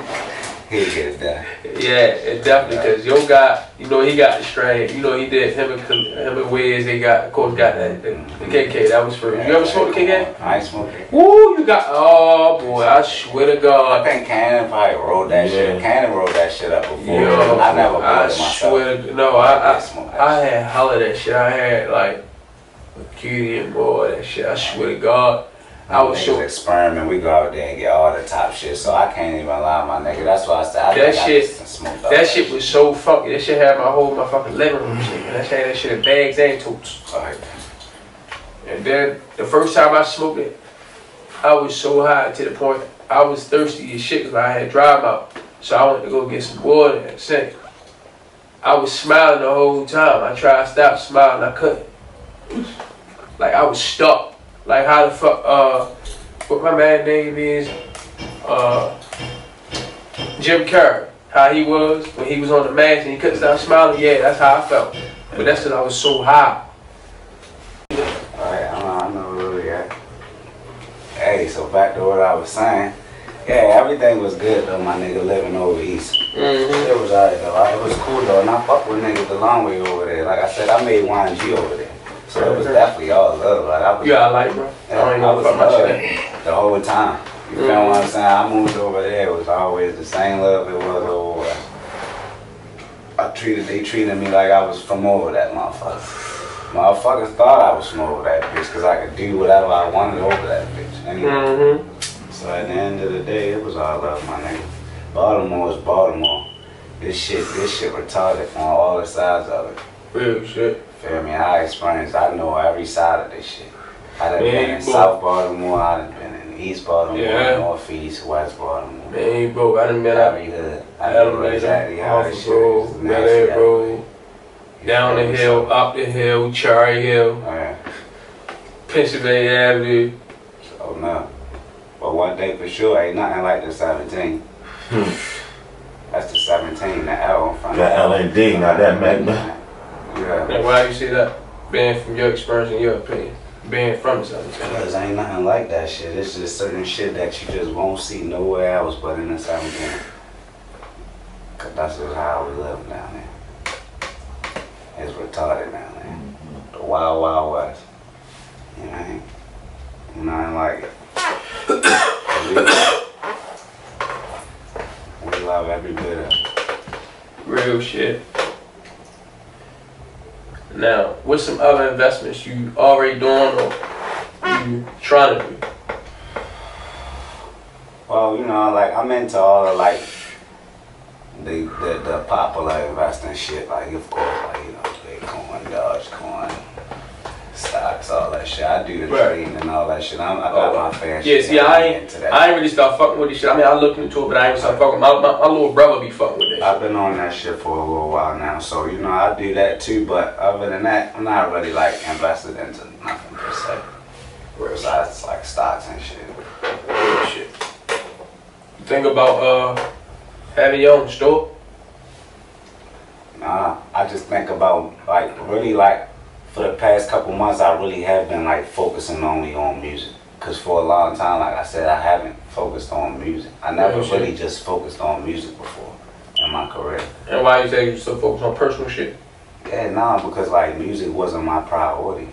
He get it done. Yeah, it definitely, because your guy, you know, he got the strain. You know, he did him and Wiz. They got, of course, got that the KK. That was first. You ever smoked the KK? I ain't smoked it. Woo, you got. Oh boy, I swear to I God. think Cannon probably rolled that shit. Cannon rolled that shit up before. Yo, I never bought I it myself. swear to, no, I had hella that shit. I had like Cutie and boy that shit. I swear to God. I was so experiment. We go out there and get all the top shit, so I can't even lie, my nigga. That's why I said that shit was so funky. That shit had my fucking living room shit. And that shit had that shit in bags and totes. Right. And then the first time I smoked it, I was so high to the point I was thirsty as shit because I had dry mouth. So I went to go get some water and sink. I was smiling the whole time. I tried to stop smiling, I couldn't. Like I was stuck. Like how the fuck, what my man name is, Jim Carrey. How he was when he was on the mask and he couldn't stop smiling. Yeah, that's how I felt. But that's because I was so high. Alright, I know really that. Hey, so back to what I was saying. Yeah, everything was good though, my nigga living over east. It was alright though. It was cool though, and I fuck with niggas the long way over there. Like I said, I made YG over there. So it was definitely all love. Like I was, I like, bro. I was love the whole time. You feel what I'm saying? I moved over there. It was always the same love it was over there. They treated me like I was from over that motherfucker. Motherfuckers thought I was from over that bitch because I could do whatever I wanted over that bitch. Anyway. So at the end of the day, it was all love, my nigga. Baltimore is Baltimore. This shit retarded from all the sides of it. Real shit. Feel me? I know every side of this shit. I done been in South Baltimore, I done been in East Baltimore, Northeast, West Baltimore. Man, bro, I done been every hood. I know exactly how this shit is. Bro, down the hill, up the hill, Cherry Hill, Pennsylvania Avenue. So no. But one day for sure, ain't nothing like the 17. That's the 17, the L in front of that LAD, not that Magna. Yeah. And why you say that? Being from your experience and your opinion. Being from the 17. Because ain't nothing like that shit. It's just certain shit that you just won't see nowhere else but in the 17. Cause that's just how we live down there. It's retarded down there. The wild, wild west. You know what I mean? Nothing like it. We love every bit of it. Real shit. Now, what's some other investments you already doing or you trying to do? Well, you know, like I'm into all the like the popular investing shit. Like of course, like you know, Bitcoin, Dogecoin, stocks, all that shit. I do the trading and all that shit. I got my fair shit. Yeah, see, I ain't really start fucking with this shit. I mean, I looked into it, but I ain't start fucking. My little brother be fucking with this. I've been on that shit for a little while now, so you know I do that too. But other than that, I'm not really like invested into nothing per se. Besides like stocks and shit. Shit. You think about having your own store? Nah, I just think about like really like for the past couple months I really have been like focusing only on music. Cause for a long time, like I said, I haven't focused on music. I never really just focused on music before in my career. And why you say you so focused on personal shit? Yeah, nah, because like music wasn't my priority.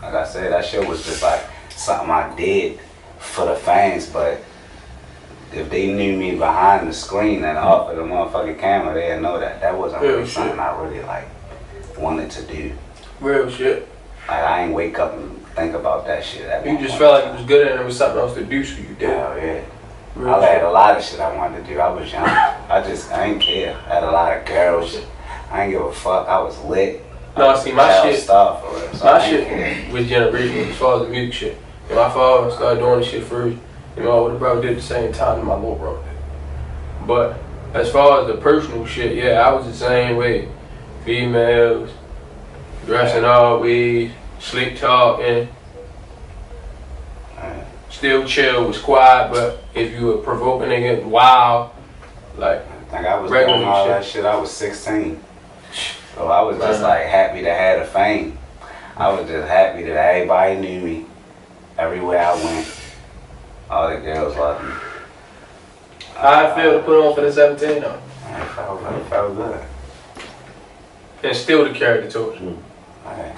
Like I said, that shit was just like something I did for the fans, but if they knew me behind the screen and off of the motherfucking camera, they'd know that that wasn't really something I really like wanted to do. Real shit. Like I ain't wake up and think about that shit. You just felt like you was good at it and there was something else to do, so you did. Hell yeah. Real I had a lot of shit I wanted to do. I was young. I ain't care. I had a lot of girls. I ain't give a fuck. I was lit. No, see, my shit, stuff for real, so my shit was generational as far as the music shit. And my father started doing the shit first. You know, what the brother did at the same time that my little brother did. But as far as the personal shit, yeah, I was the same way. Females, dressing all ways, slick talking, still chill, was quiet, but if you were provoking nigga, wild, like I think I was doing all that shit. I was 16. So I was just like happy to have the fame. I was just happy that everybody knew me. Everywhere I went, all the girls loved me. How I feel to put on for the 17 though? It felt good. And still the character torch. Right.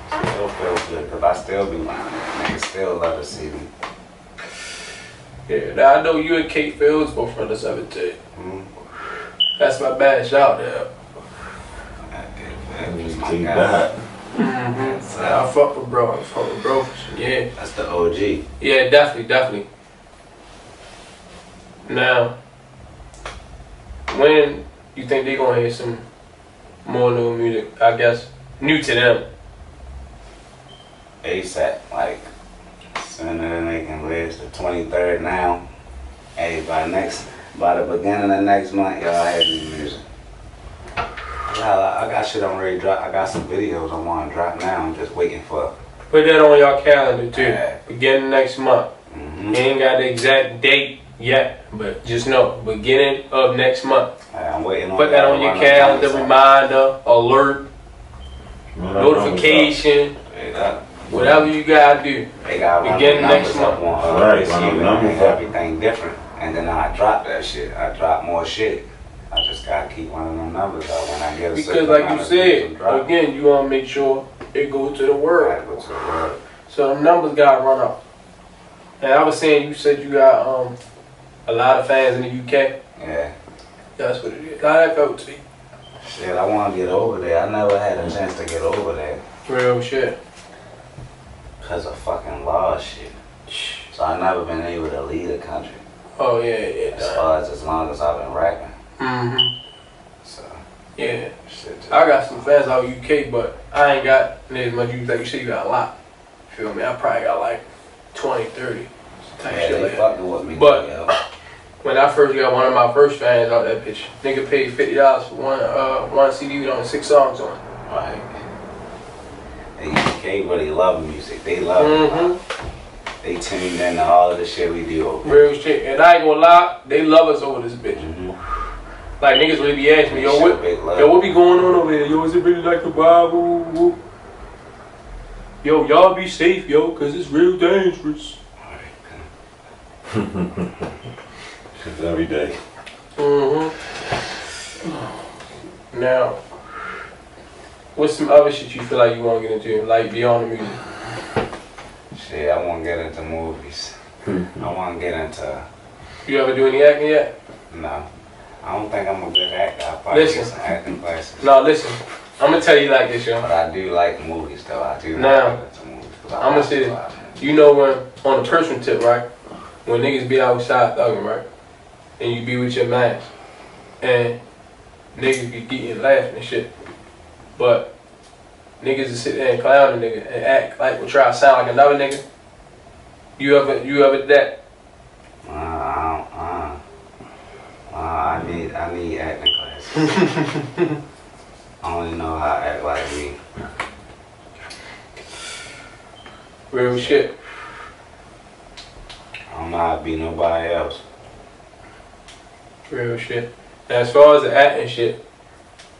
Still feels good because I still be lying. Niggas still love to see me. Yeah, now I know you and Kate Fields both from the 17. That's my bad shout there. Take that. I fuck with bro. I fuck with bro. Yeah. That's the OG. Yeah, definitely. Now, when you think they gonna hear some more new music? I guess new to them. ASAP, like sooner than they can live. The 23rd now. Hey, by the beginning of next month, y'all have new music. I got shit I'm ready to drop. I got some videos I want to drop now. I'm just waiting for. Put that on your calendar too. Yeah. Beginning next month. You ain't got the exact date yet, but just know beginning of next month. I'm waiting on. Put that on your calendar, reminder, alert, notification, whatever you gotta do. They got beginning next month. Right, everything different, and then I drop that shit. I drop more shit. I just gotta keep running them numbers out when I get a because like you said, again, you wanna make sure it goes to the world. Right, go to the world. So the numbers gotta run up. And I was saying, you said you got a lot of fans in the UK. Yeah. That's what it is. How that felt to you? Shit, I want to get over there. I never had a chance to get over there. Real shit. Because of fucking law shit. So I never been able to lead a country. Oh yeah. As long as I've been rapping. So. Yeah. Shit. I got some fans out of UK, but I ain't got as much. Like you said, you got a lot. Feel me? I probably got like 20, 30. Type shit they like fucking with me. But yo. when I first got one of my first fans out that bitch, nigga paid $50 for one CD with only 6 songs on it. Right. The UK really love music. They love it. They tuned in to all of the shit we do over Real shit. And I ain't gonna lie, they love us over this bitch. Like niggas really be asking me, yo, what be going on over here? Yo, is it really like the Bible? Yo, y'all be safe, yo, cause it's real dangerous. It's every day. Now, what's some other shit you feel like you want to get into, like beyond the music? Shit, I want to get into movies. I want to get into. You ever do any acting yet? No, I don't think I'm a good actor. I probably get some acting classes. No, listen, I'm gonna tell you like this, yo. But I do like movies, though. I do. Now, like into movies. I'm gonna say this. You know when on a personal tip, right? When niggas be outside thugging, right? And you be with your man, and niggas be getting laughing and shit. But niggas just sit there and clown a nigga and act like we try to sound like another nigga. You ever that? I need acting classes. I only know how to act like me. Real shit. I don't know how to be nobody else. Real shit. Now, as far as the acting shit,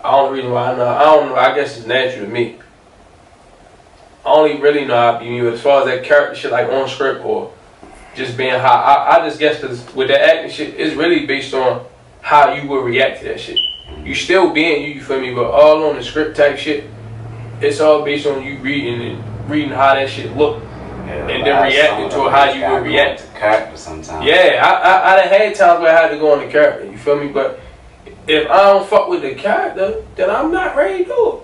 I don't know, I guess it's natural to me. I only really know how to be me, but as far as that character shit, like on script or just being how, I just guess because with that acting shit, it's really based on how you will react to that shit. You still being you feel me, but all on the script type shit, it's all based on you reading how that shit look. and then reacting to how you would react. Character sometimes. Yeah, I done had times where I had to go on the character. You feel me? But if I don't fuck with the character, then I'm not ready to do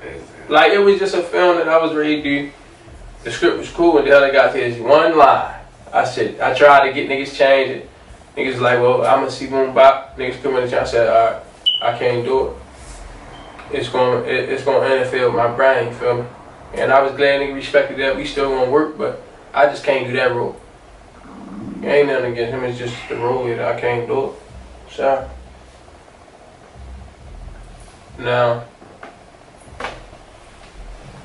it. Like, it was just a film that I was ready to do. The script was cool, and the other got to this one line. I tried to get niggas changed it. Niggas like, well, I'm gonna see boom bop. Niggas come in the chat. I said, all right, I can't do it. It's gonna interfere with my brain, you feel me? And I was glad niggas respected that. We still gonna work, but I just can't do that role. Ain't nothing against him. It's just the role that I can't do it. Sorry. Now,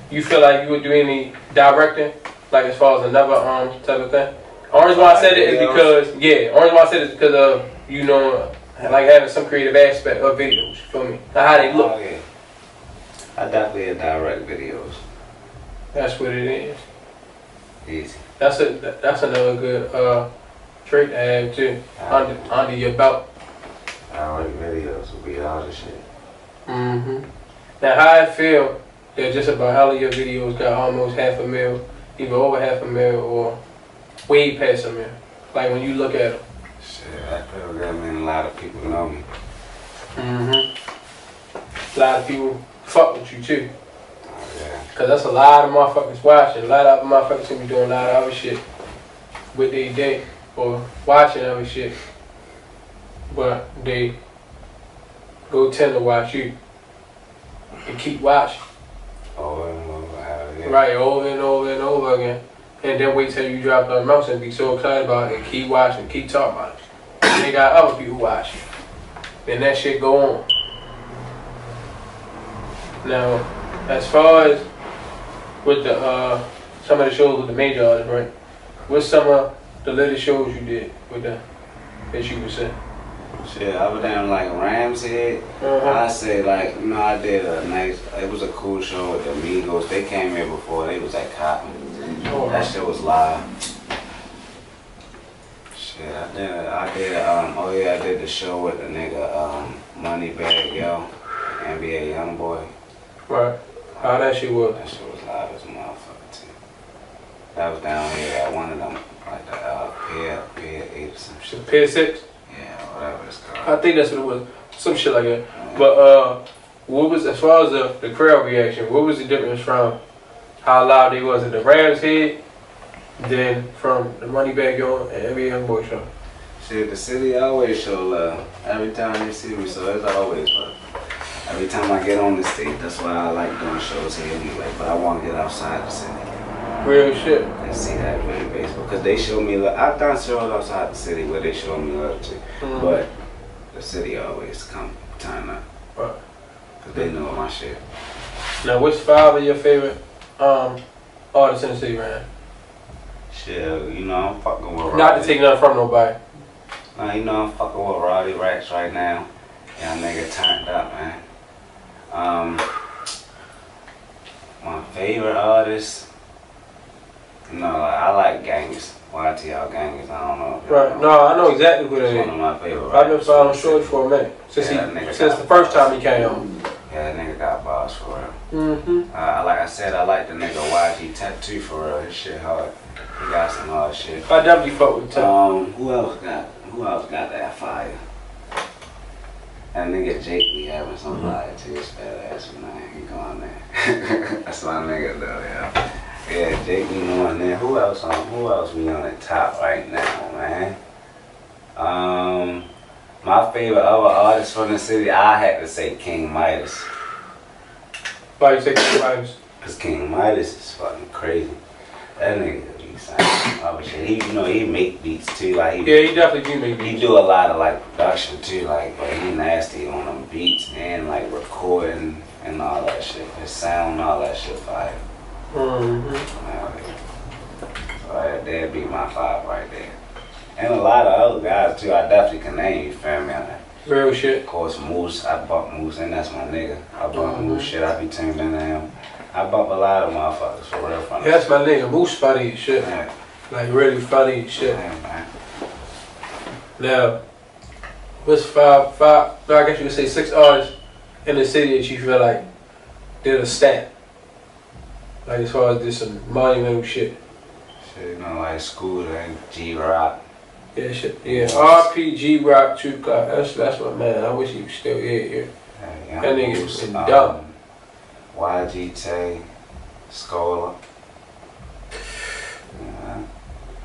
you feel like you would do any directing, like as far as another type of thing? Only reason why I said it is because, only reason why I said it is because of, you know, like having some creative aspect of videos, you feel me? Like how they look. Oh, yeah. I definitely direct videos. That's what it is. Easy. That's another good trait to have too, under your belt. Direct videos will be all the shit. Now how I feel that just about all of your videos got almost 500,000, either over 500,000 or way past 1 million. Like when you look at them. Shit, that feel good. I mean, a lot of people know me. A lot of people fuck with you too. Oh, yeah. Cause that's a lot of motherfuckers watching. A lot of motherfuckers gonna be doing a lot of other shit with their day or watching other shit. But they go tend to watch you and keep watching. Over and over, yeah. Right, over and over and over again. And then wait till you drop the mouse and be so excited about it and keep watching, keep talking about it. And they got other people watching. Then that shit go on. Now, as far as with the some of the shows with the major artists, right? What's some of the latest shows you did with them that you would say? Shit, other than like Ramshead, I say like, you know, I did it was a cool show with the Amigos. They came here before, they was at Cotton. That shit was live. Shit, I did the show with the nigga Moneybag Yo, NBA Youngboy. Right. How that shit was? That shit was live as a motherfucker too. That was down here at one of them, like the Pier 8 or some shit. Pier 6? Yeah, whatever it's called. I think that's what it was. Some shit like that. Yeah. But what was, as far as the crowd reaction, what was the difference from how loud they was at the Rams head, then from the Moneybag Yo and NBA Youngboy show? Shit, the city always show love. Every time they see me, so it's always love. Every time I get on the stage, that's why I like doing shows here anyway. But I want to get outside the city. Real shit. And see that fan base, because they show me love. I've done shows outside the city where they show me love too. But the city always turn up. Right. Because they know my shit. Now, which 5 of your favorite artists in the city right now? Shit, you know, I'm fucking with Roddy. Not to take nothing from nobody. Nah, you know, I'm fucking with Roddy Racks right now. Yeah, nigga turned up, man. My favorite artist, no, I like Gangs. YTL Gangs, I don't know. Right, no, I know exactly who that is. One of my favorite. I've been following Shorty for a minute. Since the first time he came on. Yeah, that nigga got bars for real. Like I said, I like the nigga YG Tattoo for real. His shit hard. He got some hard shit. I definitely fuck with Tattoo. Who else got that fire? That nigga Jake be having some fire too. His fat ass, man. He going there. That's my nigga though, yeah. Yeah, Jake be on there. Who else be on the top right now, man? My favorite other artist from the city, I had to say King Midas. Why you say King Midas? Cause King Midas is fucking crazy. That nigga be saying other shit. He, you know, he make beats too. Like he definitely do make beats. He do a lot of like production too. Like, but he nasty on them beats and like recording and all that shit. His sound, all that shit fire. So that'd be my 5 right there. And a lot of other guys too, I definitely can name, you feel me? Real shit. Of course, Moose, I bump Moose, and that's my nigga. I bump Moose shit, I be tuned into him. I bump a lot of motherfuckers for real fun. Yeah, that's my nigga. Moose funny as shit. Yeah. Like really funny as shit. Yeah, man. Now, what's 5, I guess you could say 6 artists in the city that you feel like did a stat? Like as far as this some monumental shit. Shit, you know, like Scooter and G-Rock. Yeah, shit. Yeah, RPG Rock True Cloud. That's my man. I wish he was still here. Yeah, That nigga's been dumb. YGT, Scholar.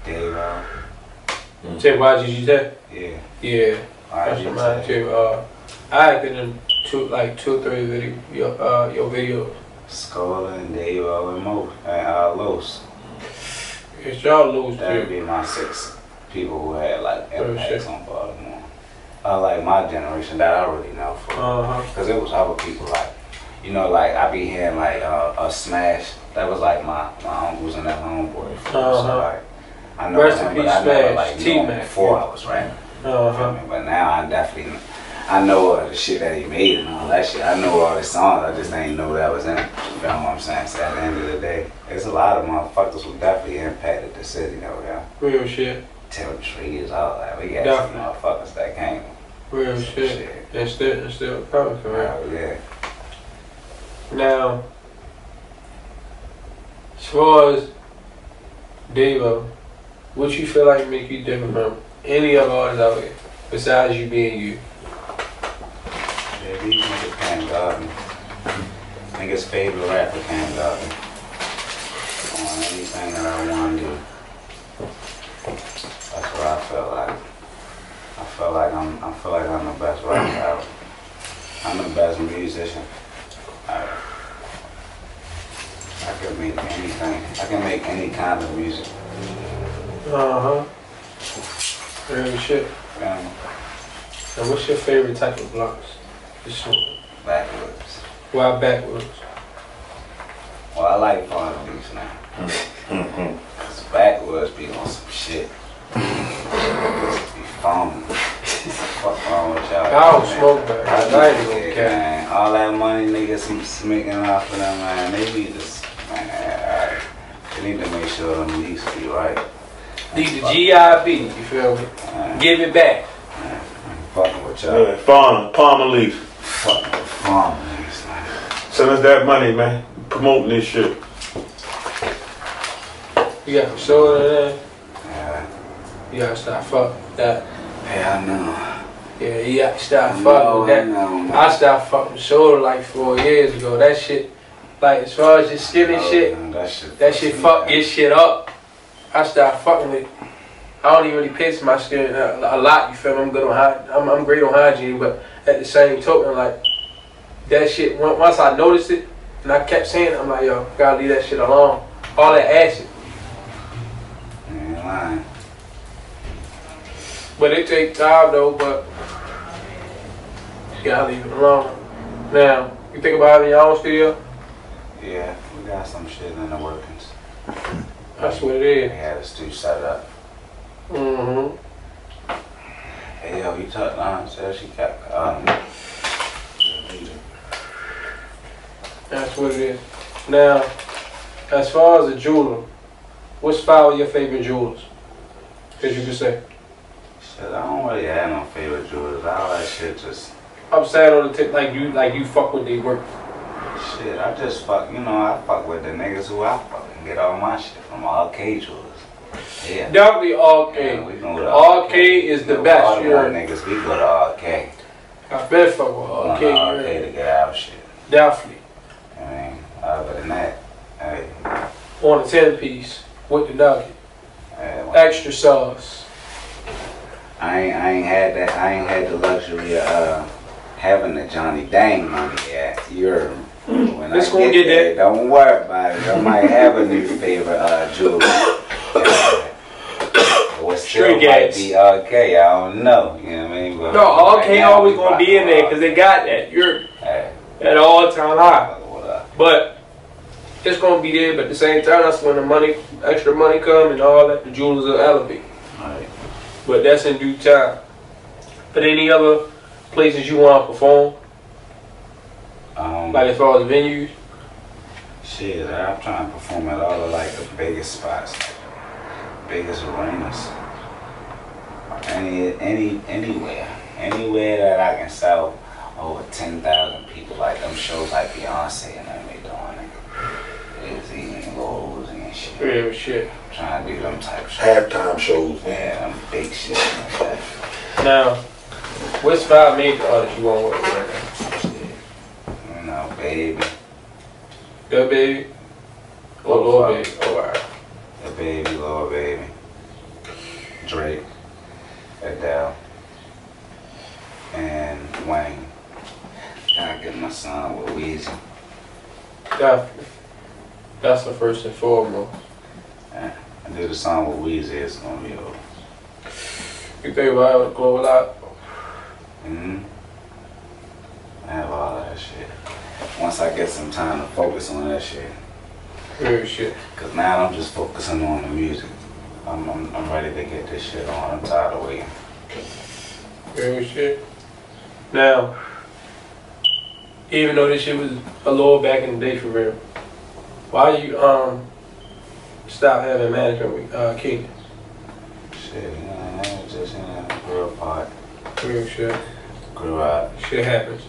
Davo. Say YGT? Yeah. Yeah. That's mine too. I acted in two or three your videos. Scholar and Davo and Mo and Los. It's y'all lose That would too. be my 6 people who had like impacts on Baltimore. Like my generation that I really know for. Cause it was other people like, you know, like I be hearing like a Smash. That was like my uncles and that homeboy. So like I know Rest him, in but I peace, never Smash. like knew him T-Mac. before I was rapping. But now I definitely I know the shit that he made and all that shit. I know all the songs. I just ain't know that was in it. You know what I'm saying? So at the end of the day, there's a lot of motherfuckers who definitely impacted the city, though, yeah. Real shit. Tell trees, all that. We got some motherfuckers that came. Real shit. And still coming for real. Oh, yeah. Now, as far as Davo, what you feel like make you different from any other artists out here, besides you being you? Yeah, these niggas came garden. Niggas' favorite rapper came garden. On anything that I want to do. That's what I feel like. I feel like I'm the best rapper out. I'm the best musician. I can make anything. I can make any kind of music. Real shit. Yeah. And what's your favorite type of blocks? Backwards. Why backwards? Well, I like part of these now. Cause backwards be on some shit. Be foaming. Fuck wrong with y'all? I don't smoke back. I ain't gonna care. Man, all that money niggas making off of them, man, they need to, man, they need to make sure them leaks be right. Need the GIB, you feel me? Give it back. Man, fucking with y'all. Yeah, Palmer Leaf. Fucking with farm niggas, man. Send us that money, man. Promoting this shit. You got soda there? Yeah. You gotta stop fucking with that. Yeah, I know. Yeah, you gotta stop fucking with that. No, I stopped fucking with soda like 4 years ago. That shit, like as far as your skin and shit, man, that shit fuck your shit up. I stopped fucking with it. I don't even really piss my skin a lot, you feel me? I'm good on I'm great on hygiene, but at the same token, like that shit, once I noticed it and I kept saying it, I'm like, yo, gotta leave that shit alone. All that acid. You ain't lying. But it takes time though, but you gotta leave it alone. Now, you think about having your own studio? Yeah, we got some shit in the workings. That's what it is. We had a studio set up. Hey yo, you talked on, so she kept That's what it is. Now, as far as a jeweler, what's 5 of your favorite jewelers? Cause you could say. Shit, I don't really have no favorite jewelers. All that shit just. I'm saying on the tip like you fuck with they work. Shit, I just fuck, you know, I fuck with the niggas who I fucking get all my shit from arcade jewelers. Yeah. Definitely arcade. Yeah, we go to arcade is the best. All the niggas, we go to arcade. I bet fuck with arcade. Arcade to get our shit. Definitely. I mean, other than that, hey. On a 10-piece with the nugget. Hey, Extra sauce. I ain't had that. I ain't had the luxury of having the Johnny Dang money yet. You're when Let's I go get get there, that. don't worry about it. I might have a new favorite jewelry. What still Street might gas. be okay. I don't know. You know what I mean? But No, arcade now always we gonna be in there because they got that. You're Hey, at all time high. what up? But it's gonna be there, but at the same time, that's when the money, extra money come and all that, the jewelers will elevate. Right. But that's in due time. But any other places you want to perform? Like as far as venues? Shit, I'm trying to perform at all of like the biggest spots, biggest arenas. Anywhere that I can sell over 10,000 people, like them shows like Beyonce and them they doing it. It's eating Lowe's and shit. shit. Real shit. Trying to do them type of shit. Halftime shows. Yeah, them big shit like that. Now, what's 5 major artists you want to work with right now? You know, Baby. Good Baby? Or Lil Baby? Oh, alright. The Baby, Lil Baby. Drake. Adele. And Wayne. Gotta get my son with Weezy. Definitely. That's the first and foremost. Yeah. I do the song with Weezy, it's gonna be over. You think about it, glow a lot? I have all that shit. Once I get some time to focus on that shit. Real shit. Cause now I'm just focusing on the music. I'm ready to get this shit on. I'm tired of waiting. Real shit. Now, even though this shit was a little back in the day for real, why you stop having management with King? Shit, you know, I just, grew apart. Real shit. Grew up. Shit happens.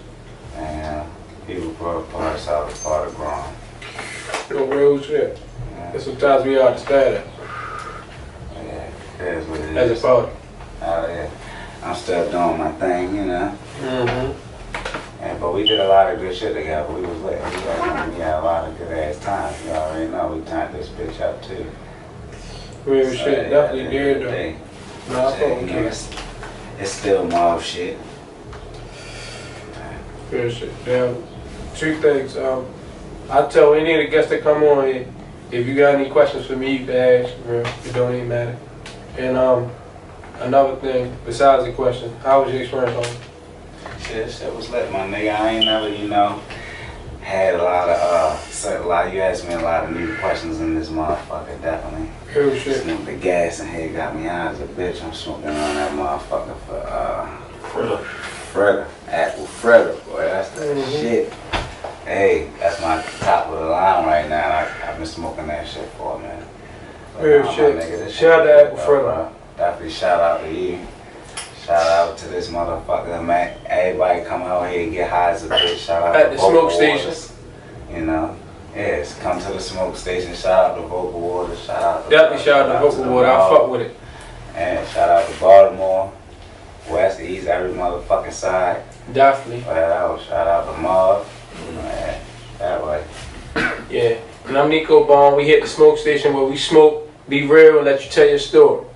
And people grow apart, it's all part of growing. No real shit. Yeah. And sometimes we understand it. Yeah, it is what it As is. a father. Oh yeah. I'm still doing my thing, you know. Mm-hmm. But we did a lot of good shit together. We was lit. We had a lot of good ass times. You already know we turned this bitch up too. Real So, shit. Definitely did though. No, I fuck with you. It's still mob shit. Real shit. Now, 2 things. I tell any of the guests that come on here, if you got any questions for me, you can ask. Real. It don't even matter. And another thing, besides the question, how was your experience on it? Shit was lit, my nigga. I ain't never, had a lot of, you asked me a lot of new questions in this motherfucker, definitely. Real shit. The gas in here got me high as a bitch. I'm smoking on that motherfucker for, Freda. Apple Freda, boy, that's the shit. Hey, that's my top of the line right now. I've been smoking that shit for a minute. Real shit. Shout out to Apple Freda. Definitely shout out to you. Shout out to this motherfucker, man. Everybody come out here and get high as a bitch. Shout out at to the smoke Waters. station. Yes, come to the smoke station. Shout out to Vocal Waters. Shout out to Definitely shout out to Vocal Water. I fuck with it. And shout out to Baltimore, West, East, every motherfucking side. Definitely. Shout out to Mob. Man, that way. Yeah. And I'm Nico Bond. We hit the smoke station where we smoke, be real, and let you tell your story.